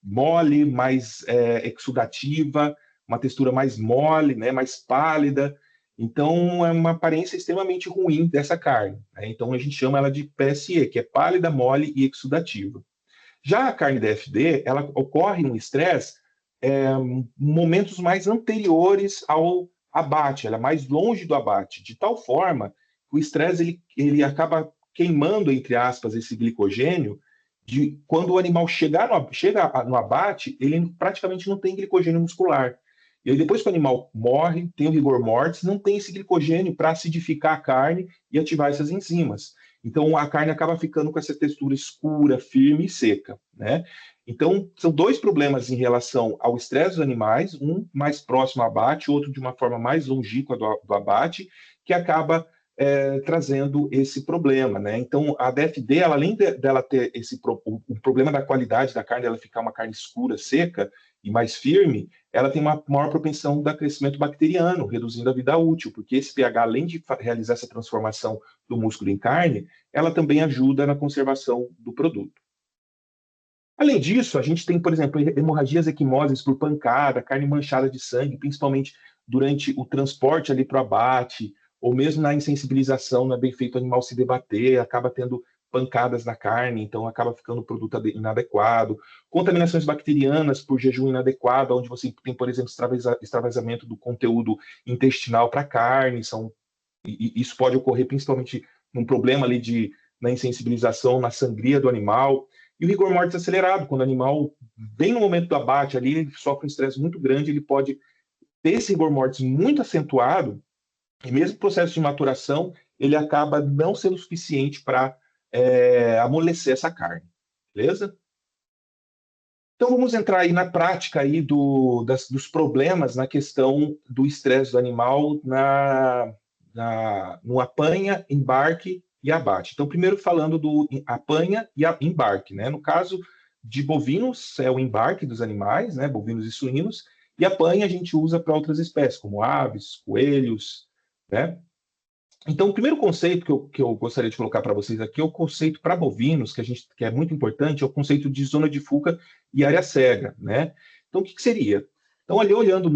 Speaker 2: mole, mais exudativa, uma textura mais mole, né, mais pálida. Então, é uma aparência extremamente ruim dessa carne, né? Então, a gente chama ela de PSE, que é pálida, mole e exudativa. Já a carne DFD, ela ocorre um estresse momentos mais anteriores ao abate, ela é mais longe do abate, de tal forma que o estresse ele acaba queimando, entre aspas, esse glicogênio, de quando o animal chega no abate, ele praticamente não tem glicogênio muscular. E aí, depois que o animal morre, tem o rigor mortis, não tem esse glicogênio para acidificar a carne e ativar essas enzimas. Então, a carne acaba ficando com essa textura escura, firme e seca, né? Então, são dois problemas em relação ao estresse dos animais, um mais próximo ao abate, outro de uma forma mais longínqua do abate, que acaba trazendo esse problema, né? Então, a DFD, ela, além dela ter o problema da qualidade da carne, ela ficar uma carne escura, seca e mais firme, ela tem uma maior propensão do crescimento bacteriano, reduzindo a vida útil, porque esse pH, além de realizar essa transformação do músculo em carne, ela também ajuda na conservação do produto. Além disso, a gente tem, por exemplo, hemorragias equimoses por pancada, carne manchada de sangue, principalmente durante o transporte ali para o abate, ou mesmo na insensibilização, não é bem feito o animal se debater, acaba tendo pancadas na carne, então acaba ficando o produto inadequado. Contaminações bacterianas por jejum inadequado, onde você tem, por exemplo, extravasamento do conteúdo intestinal para a carne, isso pode ocorrer principalmente num problema ali na insensibilização, na sangria do animal. E o rigor mortis acelerado, quando o animal, bem no momento do abate ali, ele sofre um estresse muito grande, ele pode ter esse rigor mortis muito acentuado, e mesmo o processo de maturação, ele acaba não sendo suficiente para amolecer essa carne, beleza? Então vamos entrar aí na prática aí dos problemas na questão do estresse do animal no apanha, embarque e abate. Então, primeiro falando do apanha e embarque, né? No caso de bovinos, é o embarque dos animais, né? Bovinos e suínos, e apanha a gente usa para outras espécies, como aves, coelhos, né? Então, o primeiro conceito que eu gostaria de colocar para vocês aqui é o conceito para bovinos, que é muito importante, é o conceito de zona de fuga e área cega, né? Então, o que seria? Então, ali olhando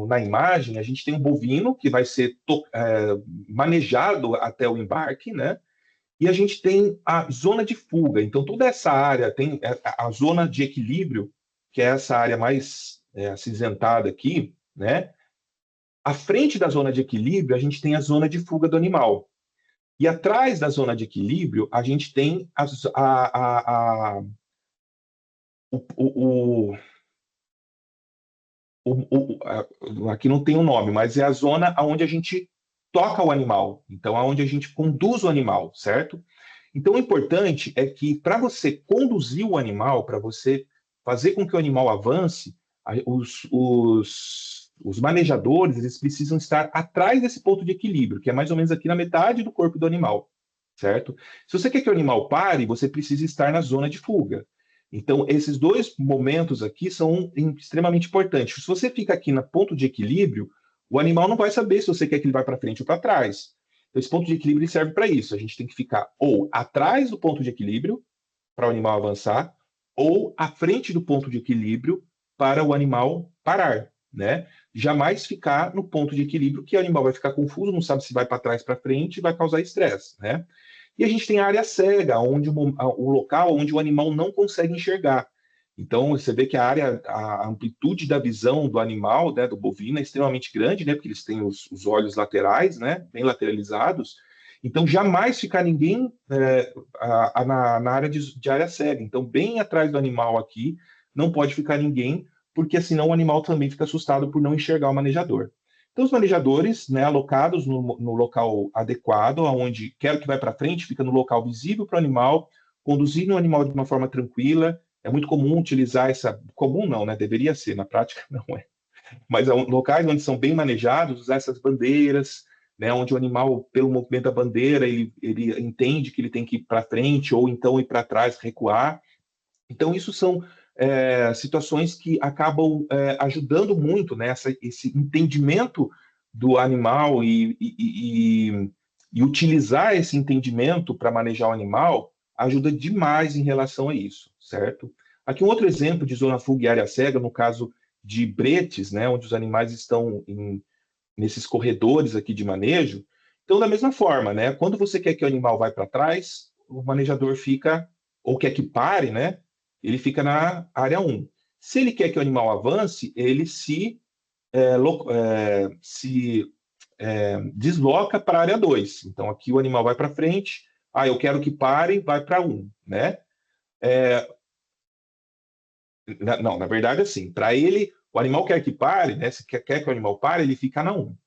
Speaker 2: na imagem, a gente tem um bovino que vai ser manejado até o embarque, né? E a gente tem a zona de fuga. Então, toda essa área tem a zona de equilíbrio, que é essa área mais acinzentada aqui, né? À frente da zona de equilíbrio, a gente tem a zona de fuga do animal. E atrás da zona de equilíbrio, a gente tem aqui não tem um nome, mas é a zona onde a gente toca o animal. Então, aonde a gente conduz o animal, certo? Então, o importante é que para você conduzir o animal, para você fazer com que o animal avance, os manejadores eles precisam estar atrás desse ponto de equilíbrio, que é mais ou menos aqui na metade do corpo do animal, certo? Se você quer que o animal pare, você precisa estar na zona de fuga. Então, esses dois momentos aqui são extremamente importantes. Se você fica aqui no ponto de equilíbrio, o animal não vai saber se você quer que ele vá para frente ou para trás. Então, esse ponto de equilíbrio serve para isso. A gente tem que ficar ou atrás do ponto de equilíbrio para o animal avançar, ou à frente do ponto de equilíbrio para o animal parar, né? Jamais ficar no ponto de equilíbrio, que o animal vai ficar confuso, não sabe se vai para trás, para frente, e vai causar estresse, né? E a gente tem a área cega, onde o local onde o animal não consegue enxergar. Então, você vê que a amplitude da visão do animal, né, do bovino, é extremamente grande, né, porque eles têm os olhos laterais, né, bem lateralizados. Então, jamais ficar ninguém na área de área cega. Então, bem atrás do animal aqui, não pode ficar ninguém, porque senão o animal também fica assustado por não enxergar o manejador. Então, os manejadores, né, alocados no local adequado, onde quero que vai para frente, fica no local visível para o animal, conduzindo o animal de uma forma tranquila. É muito comum utilizar essa. Comum não, né? Deveria ser, na prática não é. Mas locais onde são bem manejados, usar essas bandeiras, né, onde o animal, pelo movimento da bandeira, ele entende que ele tem que ir para frente ou então ir para trás, recuar. Então, isso são situações que acabam ajudando muito, né, esse entendimento do animal e utilizar esse entendimento para manejar o animal ajuda demais em relação a isso, certo? Aqui um outro exemplo de zona fuga e área cega, no caso de bretes, né, onde os animais estão nesses corredores aqui de manejo. Então, da mesma forma, né, quando você quer que o animal vá para trás, o manejador fica, ou quer que pare, né, ele fica na área 1. Se ele quer que o animal avance, ele desloca para a área 2. Então, aqui o animal vai para frente, eu quero que pare, vai para 1, né? Não, na verdade, assim, para ele, o animal quer que pare, né? Se quer que o animal pare, ele fica na 1.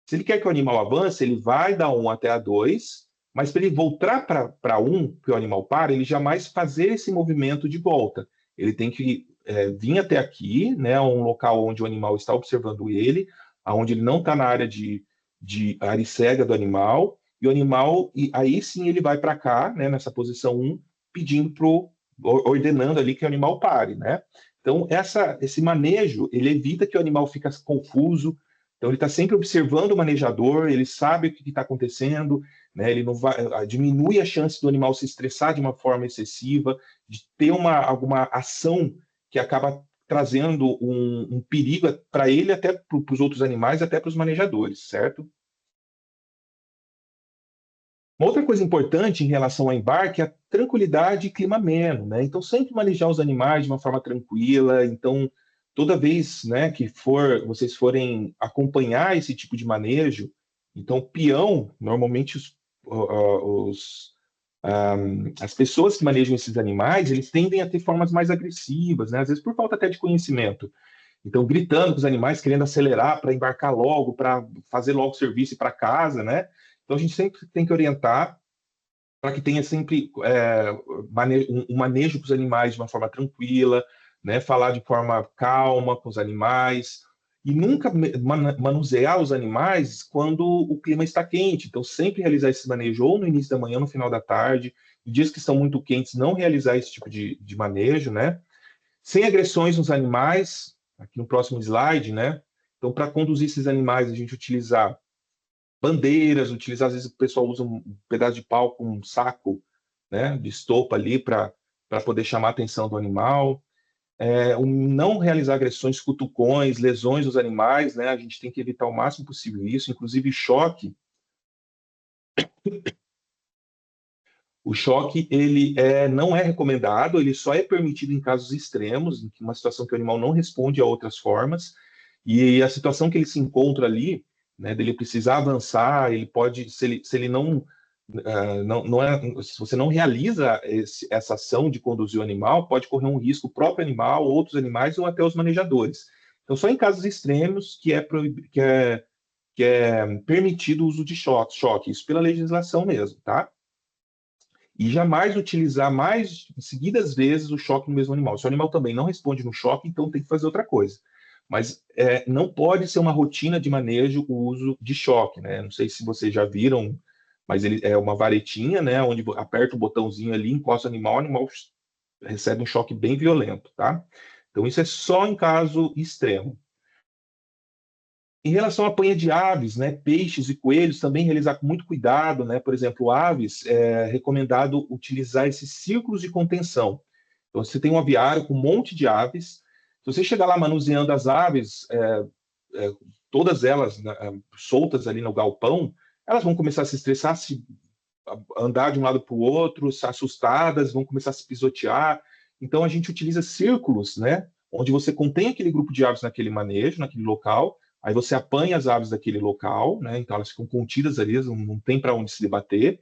Speaker 2: Se ele quer que o animal avance, ele vai da 1 até a 2, mas para ele voltar para 1, que o animal para, ele jamais fazer esse movimento de volta. Ele tem que vir até aqui, né, um local onde o animal está observando ele, onde ele não está na área de área cega do animal, e o animal, e aí sim ele vai para cá, né, nessa posição 1, ordenando ali que o animal pare, né? Então, esse manejo, ele evita que o animal fique confuso. Então, ele está sempre observando o manejador, ele sabe o que está acontecendo, né? Ele não vai, diminui a chance do animal se estressar de uma forma excessiva, de ter alguma ação que acaba trazendo um perigo para ele, até para os outros animais, até para os manejadores, certo? Uma outra coisa importante em relação ao embarque é a tranquilidade e clima ameno, né? Então, sempre manejar os animais de uma forma tranquila. Então, toda vez, né, que vocês forem acompanhar esse tipo de manejo, então, peão, normalmente as pessoas que manejam esses animais, eles tendem a ter formas mais agressivas, né? Às vezes por falta até de conhecimento. Então, gritando com os animais, querendo acelerar para embarcar logo, para fazer logo o serviço e para casa, né? Então, a gente sempre tem que orientar para que tenha sempre um manejo com os animais de uma forma tranquila, né? Falar de forma calma com os animais. e nunca manusear os animais quando o clima está quente. Então, sempre realizar esse manejo ou no início da manhã, no final da tarde. Em dias que estão muito quentes, não realizar esse tipo de manejo, né? Sem agressões nos animais, aqui no próximo slide, né? Então, para conduzir esses animais, a gente utilizar bandeiras, utilizar, às vezes o pessoal usa um pedaço de pau com um saco, né, de estopa ali para poder chamar a atenção do animal. Não realizar agressões, cutucões, lesões dos animais, né? A gente tem que evitar o máximo possível isso, inclusive choque. O choque, ele não é recomendado, ele só é permitido em casos extremos, em uma situação que o animal não responde a outras formas, e a situação que ele se encontra ali, né, dele precisar avançar, ele pode, se ele não, se você não realiza essa ação de conduzir o animal, pode correr um risco o próprio animal, outros animais ou até os manejadores. Então, só em casos extremos que é permitido o uso de choque, isso pela legislação mesmo, tá? E jamais utilizar mais seguidas vezes o choque no mesmo animal. Se o animal também não responde no choque, então tem que fazer outra coisa. Mas não pode ser uma rotina de manejo o uso de choque, né? Não sei se vocês já viram, mas ele é uma varetinha, né? Onde aperta o botãozinho ali, encosta o animal recebe um choque bem violento, tá? Então isso é só em caso extremo. Em relação à apanha de aves, né, peixes e coelhos, também realizar com muito cuidado, né? Por exemplo, aves, é recomendado utilizar esses círculos de contenção. Então, você tem um aviário com um monte de aves. Se você chegar lá manuseando as aves, todas elas, né, soltas ali no galpão, elas vão começar a se estressar, andar de um lado para o outro, se assustadas, vão começar a se pisotear. Então, a gente utiliza círculos, né? Onde você contém aquele grupo de aves naquele manejo, naquele local, aí você apanha as aves daquele local, né? Então elas ficam contidas ali, não tem para onde se debater.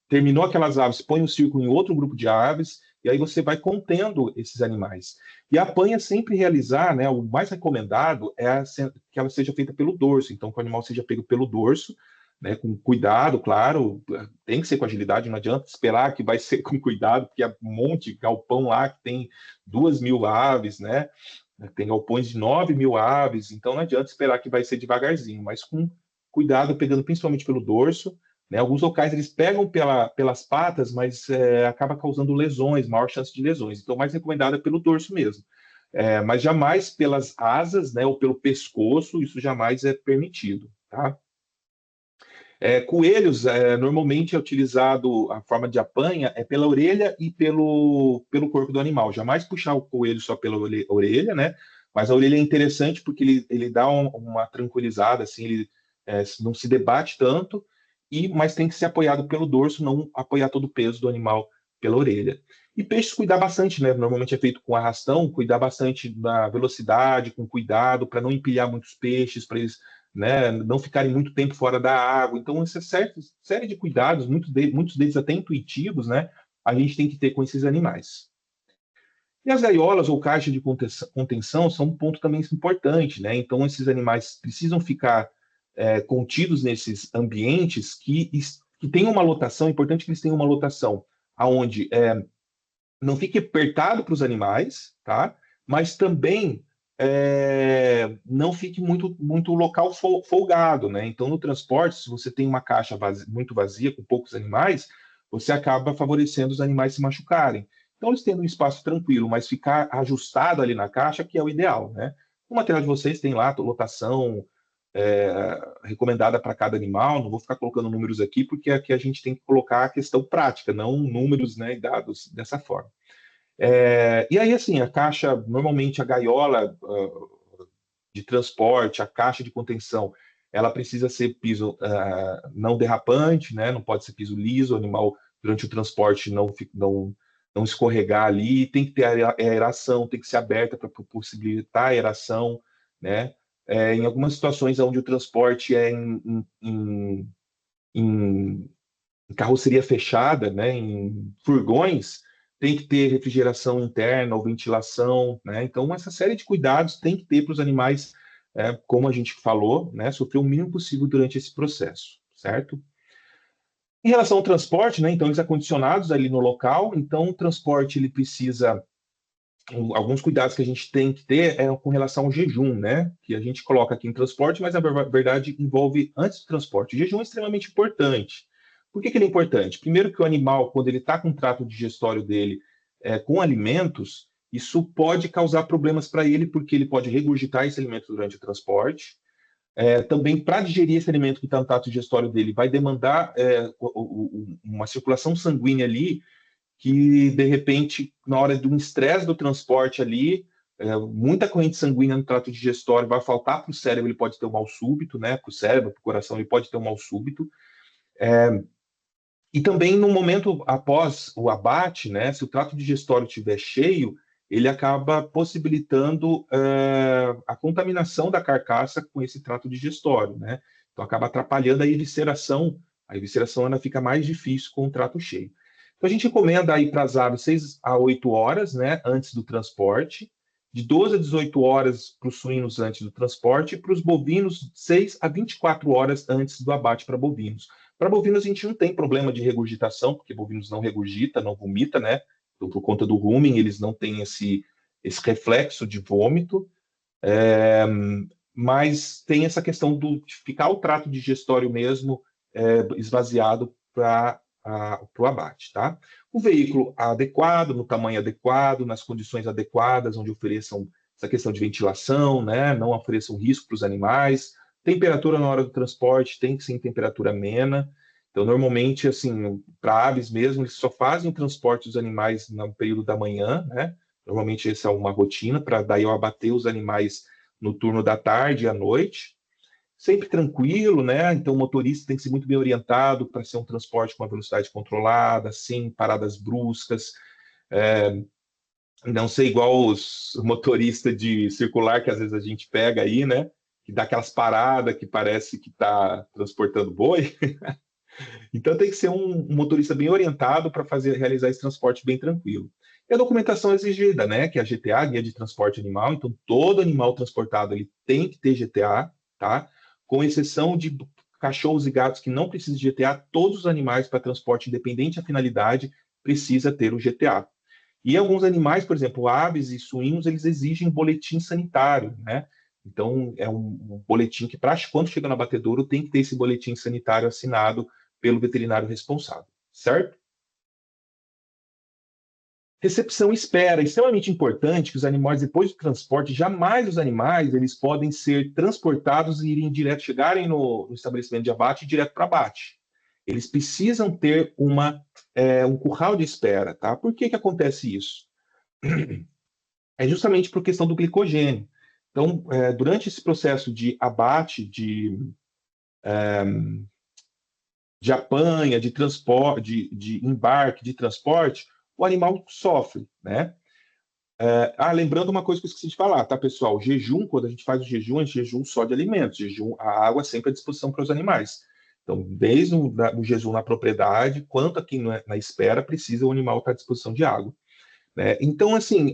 Speaker 2: Terminou aquelas aves, põe um círculo em outro grupo de aves, e aí você vai contendo esses animais. E a apanha sempre realizar, né? O mais recomendado é que ela seja feita pelo dorso, então que o animal seja pego pelo dorso, né, com cuidado, claro, tem que ser com agilidade, não adianta esperar que vai ser com cuidado, porque há um monte de galpão lá que tem 2.000 aves, né? Tem galpões de 9.000 aves, então não adianta esperar que vai ser devagarzinho, mas com cuidado, pegando principalmente pelo dorso, né? Alguns locais eles pegam pelas patas, mas acaba causando lesões, maior chance de lesões. Então, mais recomendado é pelo dorso mesmo. Mas jamais pelas asas, né, ou pelo pescoço, isso jamais é permitido, tá? Coelhos, normalmente é utilizado, a forma de apanha é pela orelha e pelo corpo do animal. Jamais puxar o coelho só pela orelha, né? Mas a orelha é interessante porque ele dá uma tranquilizada, assim, ele não se debate tanto, mas tem que ser apoiado pelo dorso, não apoiar todo o peso do animal pela orelha. E peixes cuidar bastante, né? Normalmente é feito com arrastão, cuidar bastante da velocidade, com cuidado, para não empilhar muitos peixes, para eles, né, não ficarem muito tempo fora da água. Então, essa série de cuidados, muitos deles até intuitivos, né, a gente tem que ter com esses animais. E as gaiolas ou caixas de contenção são um ponto também importante, né? Então, esses animais precisam ficar contidos nesses ambientes que tenham uma lotação, é importante que eles tenham uma lotação aonde não fique apertado para os animais, tá? Mas também não fique muito local folgado, né? Então, no transporte, se você tem uma caixa muito vazia, com poucos animais, você acaba favorecendo os animais se machucarem. Então, eles tendo um espaço tranquilo, mas ficar ajustado ali na caixa, que é o ideal, né? O material de vocês tem lá a lotação recomendada para cada animal, não vou ficar colocando números aqui, porque aqui a gente tem que colocar a questão prática, não números, né, e dados dessa forma. E aí, assim, a caixa, normalmente a gaiola de transporte, a caixa de contenção, ela precisa ser piso não derrapante, né? Não pode ser piso liso, o animal durante o transporte não escorregar ali, tem que ter aeração, tem que ser aberta para possibilitar a aeração, né? Em algumas situações onde o transporte é em carroceria fechada, né, em furgões, tem que ter refrigeração interna ou ventilação, né? Então, essa série de cuidados tem que ter para os animais, como a gente falou, né, sofrer o mínimo possível durante esse processo, certo? Em relação ao transporte, né, então eles acondicionados ali no local, então o transporte ele precisa alguns cuidados que a gente tem que ter é com relação ao jejum, né? Que a gente coloca aqui em transporte, mas na verdade envolve antes do transporte. O jejum é extremamente importante. Por que ele é importante? Primeiro que o animal, quando ele está com o trato digestório dele com alimentos, isso pode causar problemas para ele, porque ele pode regurgitar esse alimento durante o transporte. Também, para digerir esse alimento que está no trato digestório dele, vai demandar uma circulação sanguínea ali, que, de repente, na hora de um estresse do transporte ali, muita corrente sanguínea no trato digestório vai faltar para o cérebro, ele pode ter um mal súbito, né? Para o cérebro, para o coração, ele pode ter um mal súbito. E também, no momento após o abate, né? Se o trato digestório estiver cheio, ele acaba possibilitando a contaminação da carcaça com esse trato digestório, né? Então, acaba atrapalhando a evisceração. A evisceração ela fica mais difícil com o trato cheio. Então, a gente recomenda aí para as aves 6 a 8 horas, né, antes do transporte, de 12 a 18 horas para os suínos antes do transporte, e para os bovinos, 6 a 24 horas antes do abate para bovinos. Para bovinos, a gente não tem problema de regurgitação, porque bovinos não regurgita, não vomita, né? Então, por conta do rumen, eles não têm esse reflexo de vômito, mas tem essa questão de ficar o trato digestório mesmo esvaziado para o abate, tá? O veículo adequado, no tamanho adequado, nas condições adequadas, onde ofereçam essa questão de ventilação, né? Não ofereçam risco para os animais. Temperatura na hora do transporte tem que ser em temperatura amena. Então, normalmente, assim, para aves mesmo, eles só fazem o transporte dos animais no período da manhã, né? Normalmente, essa é uma rotina, para daí eu abater os animais no turno da tarde e à noite. Sempre tranquilo, né? Então, o motorista tem que ser muito bem orientado para ser um transporte com uma velocidade controlada, sem paradas bruscas. Não ser igual os motoristas de circular que às vezes a gente pega aí, né? Que dá aquelas paradas que parece que está transportando boi. Então tem que ser um motorista bem orientado para realizar esse transporte bem tranquilo. E a documentação exigida, né? Que é a GTA, Guia de Transporte Animal. Então todo animal transportado ele tem que ter GTA, tá? Com exceção de cachorros e gatos que não precisam de GTA, todos os animais para transporte, independente da finalidade, precisa ter o GTA. E alguns animais, por exemplo, aves e suínos, eles exigem boletim sanitário, né? Então, é um boletim que, quando chega no abatedouro, tem que ter esse boletim sanitário assinado pelo veterinário responsável, certo? Recepção e espera. É extremamente importante que os animais, depois do transporte, jamais os animais eles podem ser transportados e irem direto, chegarem no estabelecimento de abate e direto para abate. Eles precisam ter um curral de espera, tá? Por que acontece isso? É justamente por questão do glicogênio. Então, durante esse processo de abate, de apanha, de transporte, de embarque, de transporte, o animal sofre, né? Lembrando uma coisa que eu esqueci de falar, tá, pessoal? Jejum, quando a gente faz o jejum, é jejum só de alimentos. Jejum, a água sempre à disposição para os animais. Então, desde o jejum na propriedade, quanto aqui na espera, precisa o animal estar à disposição de água. Então, assim,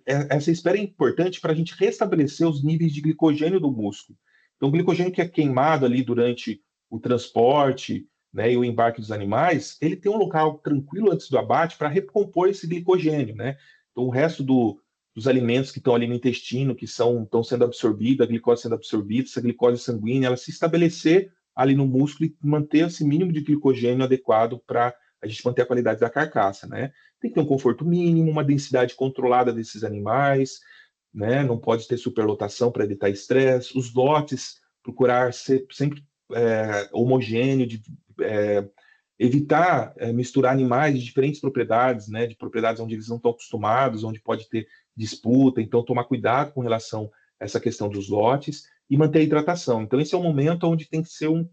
Speaker 2: essa espera é importante para a gente restabelecer os níveis de glicogênio do músculo. Então, o glicogênio que é queimado ali durante o transporte, né, e o embarque dos animais, ele tem um local tranquilo antes do abate para recompor esse glicogênio, né? Então, o resto dos alimentos que estão ali no intestino, que estão sendo absorvidos, a glicose sendo absorvida, essa glicose sanguínea, ela se estabelecer ali no músculo e manter esse mínimo de glicogênio adequado para a gente manter a qualidade da carcaça, né? Tem que ter um conforto mínimo, uma densidade controlada desses animais, né? Não pode ter superlotação para evitar estresse. Os lotes, procurar ser sempre homogêneo, evitar misturar animais de diferentes propriedades, né? De propriedades onde eles não estão acostumados, onde pode ter disputa. Então, tomar cuidado com relação a essa questão dos lotes e manter a hidratação. Então, esse é um momento onde tem que ser um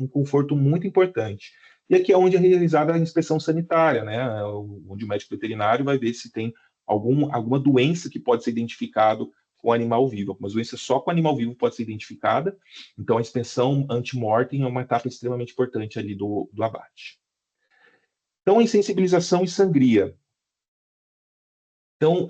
Speaker 2: conforto muito importante. E aqui é onde é realizada a inspeção sanitária, né? Onde o médico veterinário vai ver se tem alguma doença que pode ser identificado com o animal vivo. Algumas doenças só com o animal vivo pode ser identificada. Então, a inspeção antemortem é uma etapa extremamente importante ali do abate. Então, insensibilização e sangria. Então,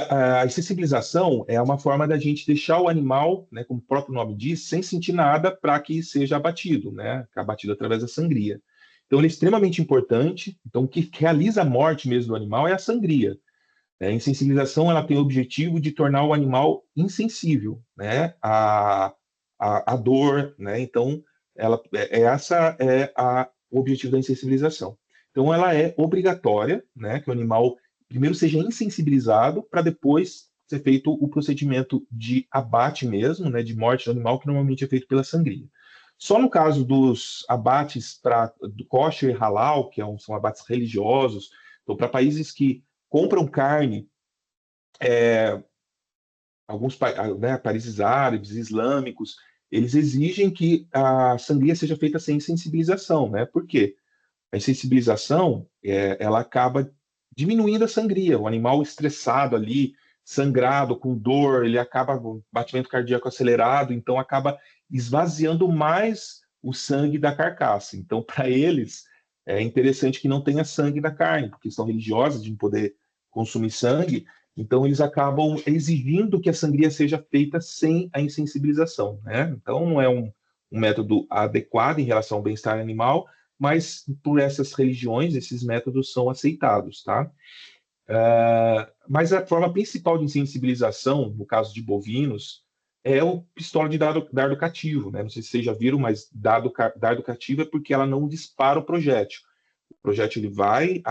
Speaker 2: a insensibilização é uma forma da gente deixar o animal, né, como o próprio nome diz, sem sentir nada para que seja abatido, né? Abatido através da sangria. Então, ele é extremamente importante. Então, o que realiza a morte mesmo do animal é a sangria. A insensibilização ela tem o objetivo de tornar o animal insensível, né, à dor, né? Então, essa é o objetivo da insensibilização. Então, ela é obrigatória, né, que o animal primeiro seja insensibilizado para depois ser feito o procedimento de abate mesmo, né, de morte do animal, que normalmente é feito pela sangria. Só no caso dos abates do kosher e halal, que são abates religiosos, então para países que compram carne, alguns né, países árabes, islâmicos, eles exigem que a sangria seja feita sem sensibilização, né? Por quê? A insensibilização, ela acaba diminuindo a sangria. O animal estressado ali, sangrado, com dor, ele acaba com batimento cardíaco acelerado, então acaba esvaziando mais o sangue da carcaça. Então, para eles, é interessante que não tenha sangue na carne, porque são religiosas de não poder consumir sangue, então eles acabam exigindo que a sangria seja feita sem a insensibilização, né? Então, não é um método adequado em relação ao bem-estar animal, mas por essas religiões, esses métodos são aceitados, tá? Mas a forma principal de insensibilização, no caso de bovinos, é o pistola de dardo cativo, né? Não sei se vocês já viram, mas dardo cativo é porque ela não dispara o projétil. O projétil ele vai,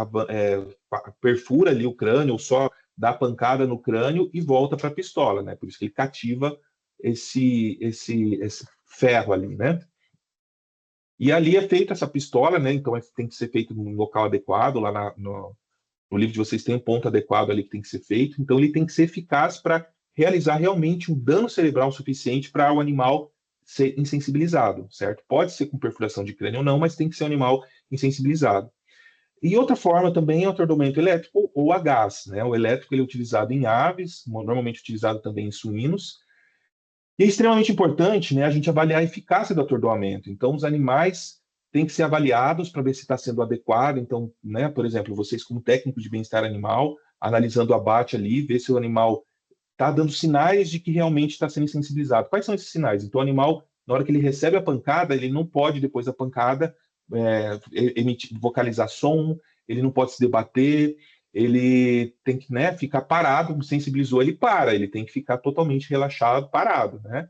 Speaker 2: perfura ali o crânio, ou só dá pancada no crânio e volta para a pistola, né? Por isso que ele cativa esse ferro ali, né? E ali é feita essa pistola, né? Então tem que ser feito num local adequado, lá no livro de vocês tem um ponto adequado ali que tem que ser feito. Então ele tem que ser eficaz para realizar realmente um dano cerebral suficiente para o animal ser insensibilizado, certo? Pode ser com perfuração de crânio ou não, mas tem que ser um animal insensibilizado. E outra forma também é o atordoamento elétrico ou a gás, né? O elétrico ele é utilizado em aves, normalmente utilizado também em suínos. E é extremamente importante, né, a gente avaliar a eficácia do atordoamento. Então, os animais têm que ser avaliados para ver se está sendo adequado. Então, né, por exemplo, vocês como técnico de bem-estar animal, analisando o abate ali, ver se o animal está dando sinais de que realmente está sendo insensibilizado. Quais são esses sinais? Então, o animal, na hora que ele recebe a pancada, ele não pode, depois da pancada, vocalizar som, ele não pode se debater, ele tem que, né, ficar parado, sensibilizou, ele para, ele tem que ficar totalmente relaxado, parado, né?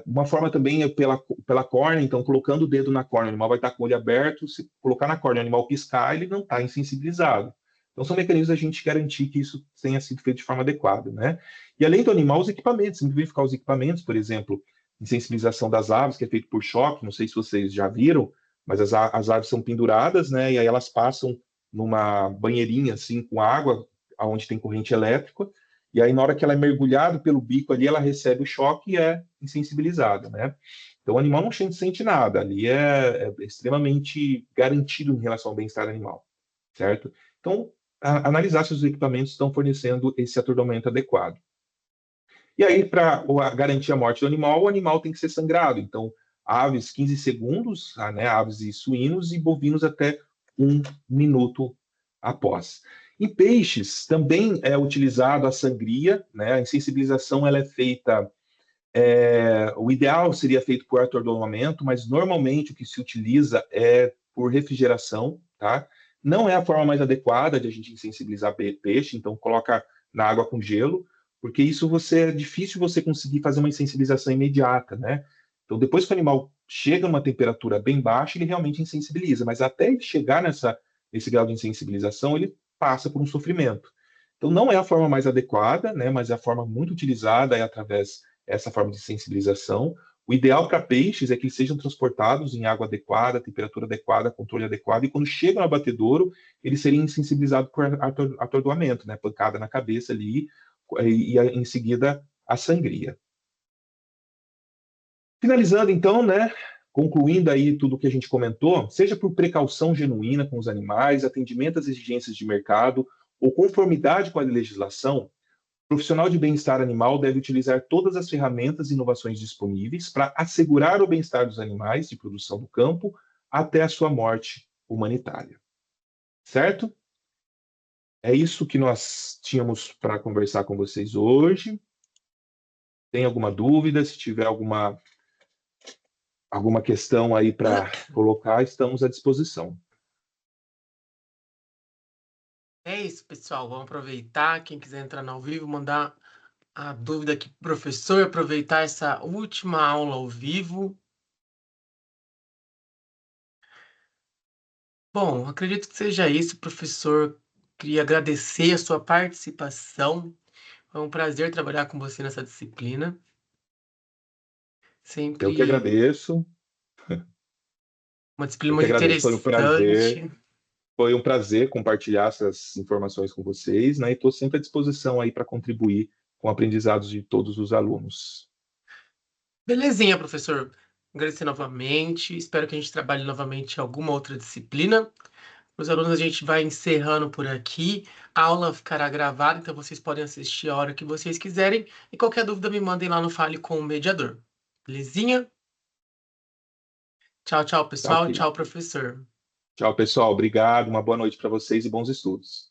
Speaker 2: Uma forma também é pela córnea, então colocando o dedo na córnea, o animal vai estar com o olho aberto, se colocar na córnea, o animal piscar, ele não está insensibilizado. Então são mecanismos da gente garantir que isso tenha sido feito de forma adequada, né? E além do animal, os equipamentos, sempre verificar os equipamentos, por exemplo, insensibilização das aves, que é feito por choque, não sei se vocês já viram, mas as aves são penduradas, né? E aí elas passam numa banheirinha assim com água, aonde tem corrente elétrica, e aí na hora que ela é mergulhada pelo bico ali, ela recebe o choque e é insensibilizada, né? Então o animal não sente nada, ali é extremamente garantido em relação ao bem-estar animal, certo? Então, analisar se os equipamentos estão fornecendo esse atordoamento adequado. E aí, para garantir a morte do animal, o animal tem que ser sangrado. Então, aves 15 segundos, né, aves e suínos, e bovinos até 1 minuto após. Em peixes, também é utilizado a sangria, né? A insensibilização ela é feita, o ideal seria feito por atordoamento, mas normalmente o que se utiliza é por refrigeração, tá? Não é a forma mais adequada de a gente insensibilizar peixe, então coloca na água com gelo, porque isso é difícil você conseguir fazer uma insensibilização imediata, né? Então depois que o animal chega numa temperatura bem baixa, ele realmente insensibiliza, mas até ele chegar nesse grau de insensibilização, ele passa por um sofrimento. Então não é a forma mais adequada, né? Mas é a forma muito utilizada através essa forma de sensibilização. O ideal para peixes é que eles sejam transportados em água adequada, temperatura adequada, controle adequado, e quando chegam no abatedouro, eles seriam insensibilizados por atordoamento, né? Pancada na cabeça ali, e em seguida a sangria. Finalizando, então, né? Concluindo aí tudo o que a gente comentou, seja por precaução genuína com os animais, atendimento às exigências de mercado ou conformidade com a legislação, o profissional de bem-estar animal deve utilizar todas as ferramentas e inovações disponíveis para assegurar o bem-estar dos animais de produção do campo até a sua morte humanitária. Certo? É isso que nós tínhamos para conversar com vocês hoje. Tem alguma dúvida? Se tiver alguma questão aí para colocar, estamos à disposição.
Speaker 1: É isso, pessoal. Vamos aproveitar. Quem quiser entrar no ao vivo, mandar a dúvida aqui pro professor, aproveitar essa última aula ao vivo. Bom, acredito que seja isso, professor. Queria agradecer a sua participação. Foi um prazer trabalhar com você nessa disciplina.
Speaker 2: Eu que
Speaker 1: Sempre
Speaker 2: agradeço,
Speaker 1: uma disciplina
Speaker 2: eu que
Speaker 1: muito
Speaker 2: agradeço,
Speaker 1: interessante.
Speaker 2: foi um prazer compartilhar essas informações com vocês, né? E estou sempre à disposição aí para contribuir com o aprendizado de todos os alunos.
Speaker 1: Belezinha, professor. Agradecer novamente. Espero que a gente trabalhe novamente em alguma outra disciplina. Os alunos, a gente vai encerrando por aqui. A aula ficará gravada, então vocês podem assistir a hora que vocês quiserem. E qualquer dúvida, me mandem lá no Fale com o Mediador. Belezinha? Tchau, tchau,
Speaker 2: Tá
Speaker 1: pessoal.
Speaker 2: ok.
Speaker 1: Tchau, professor.
Speaker 2: Tchau, pessoal. Obrigado. Uma boa noite para vocês e bons estudos.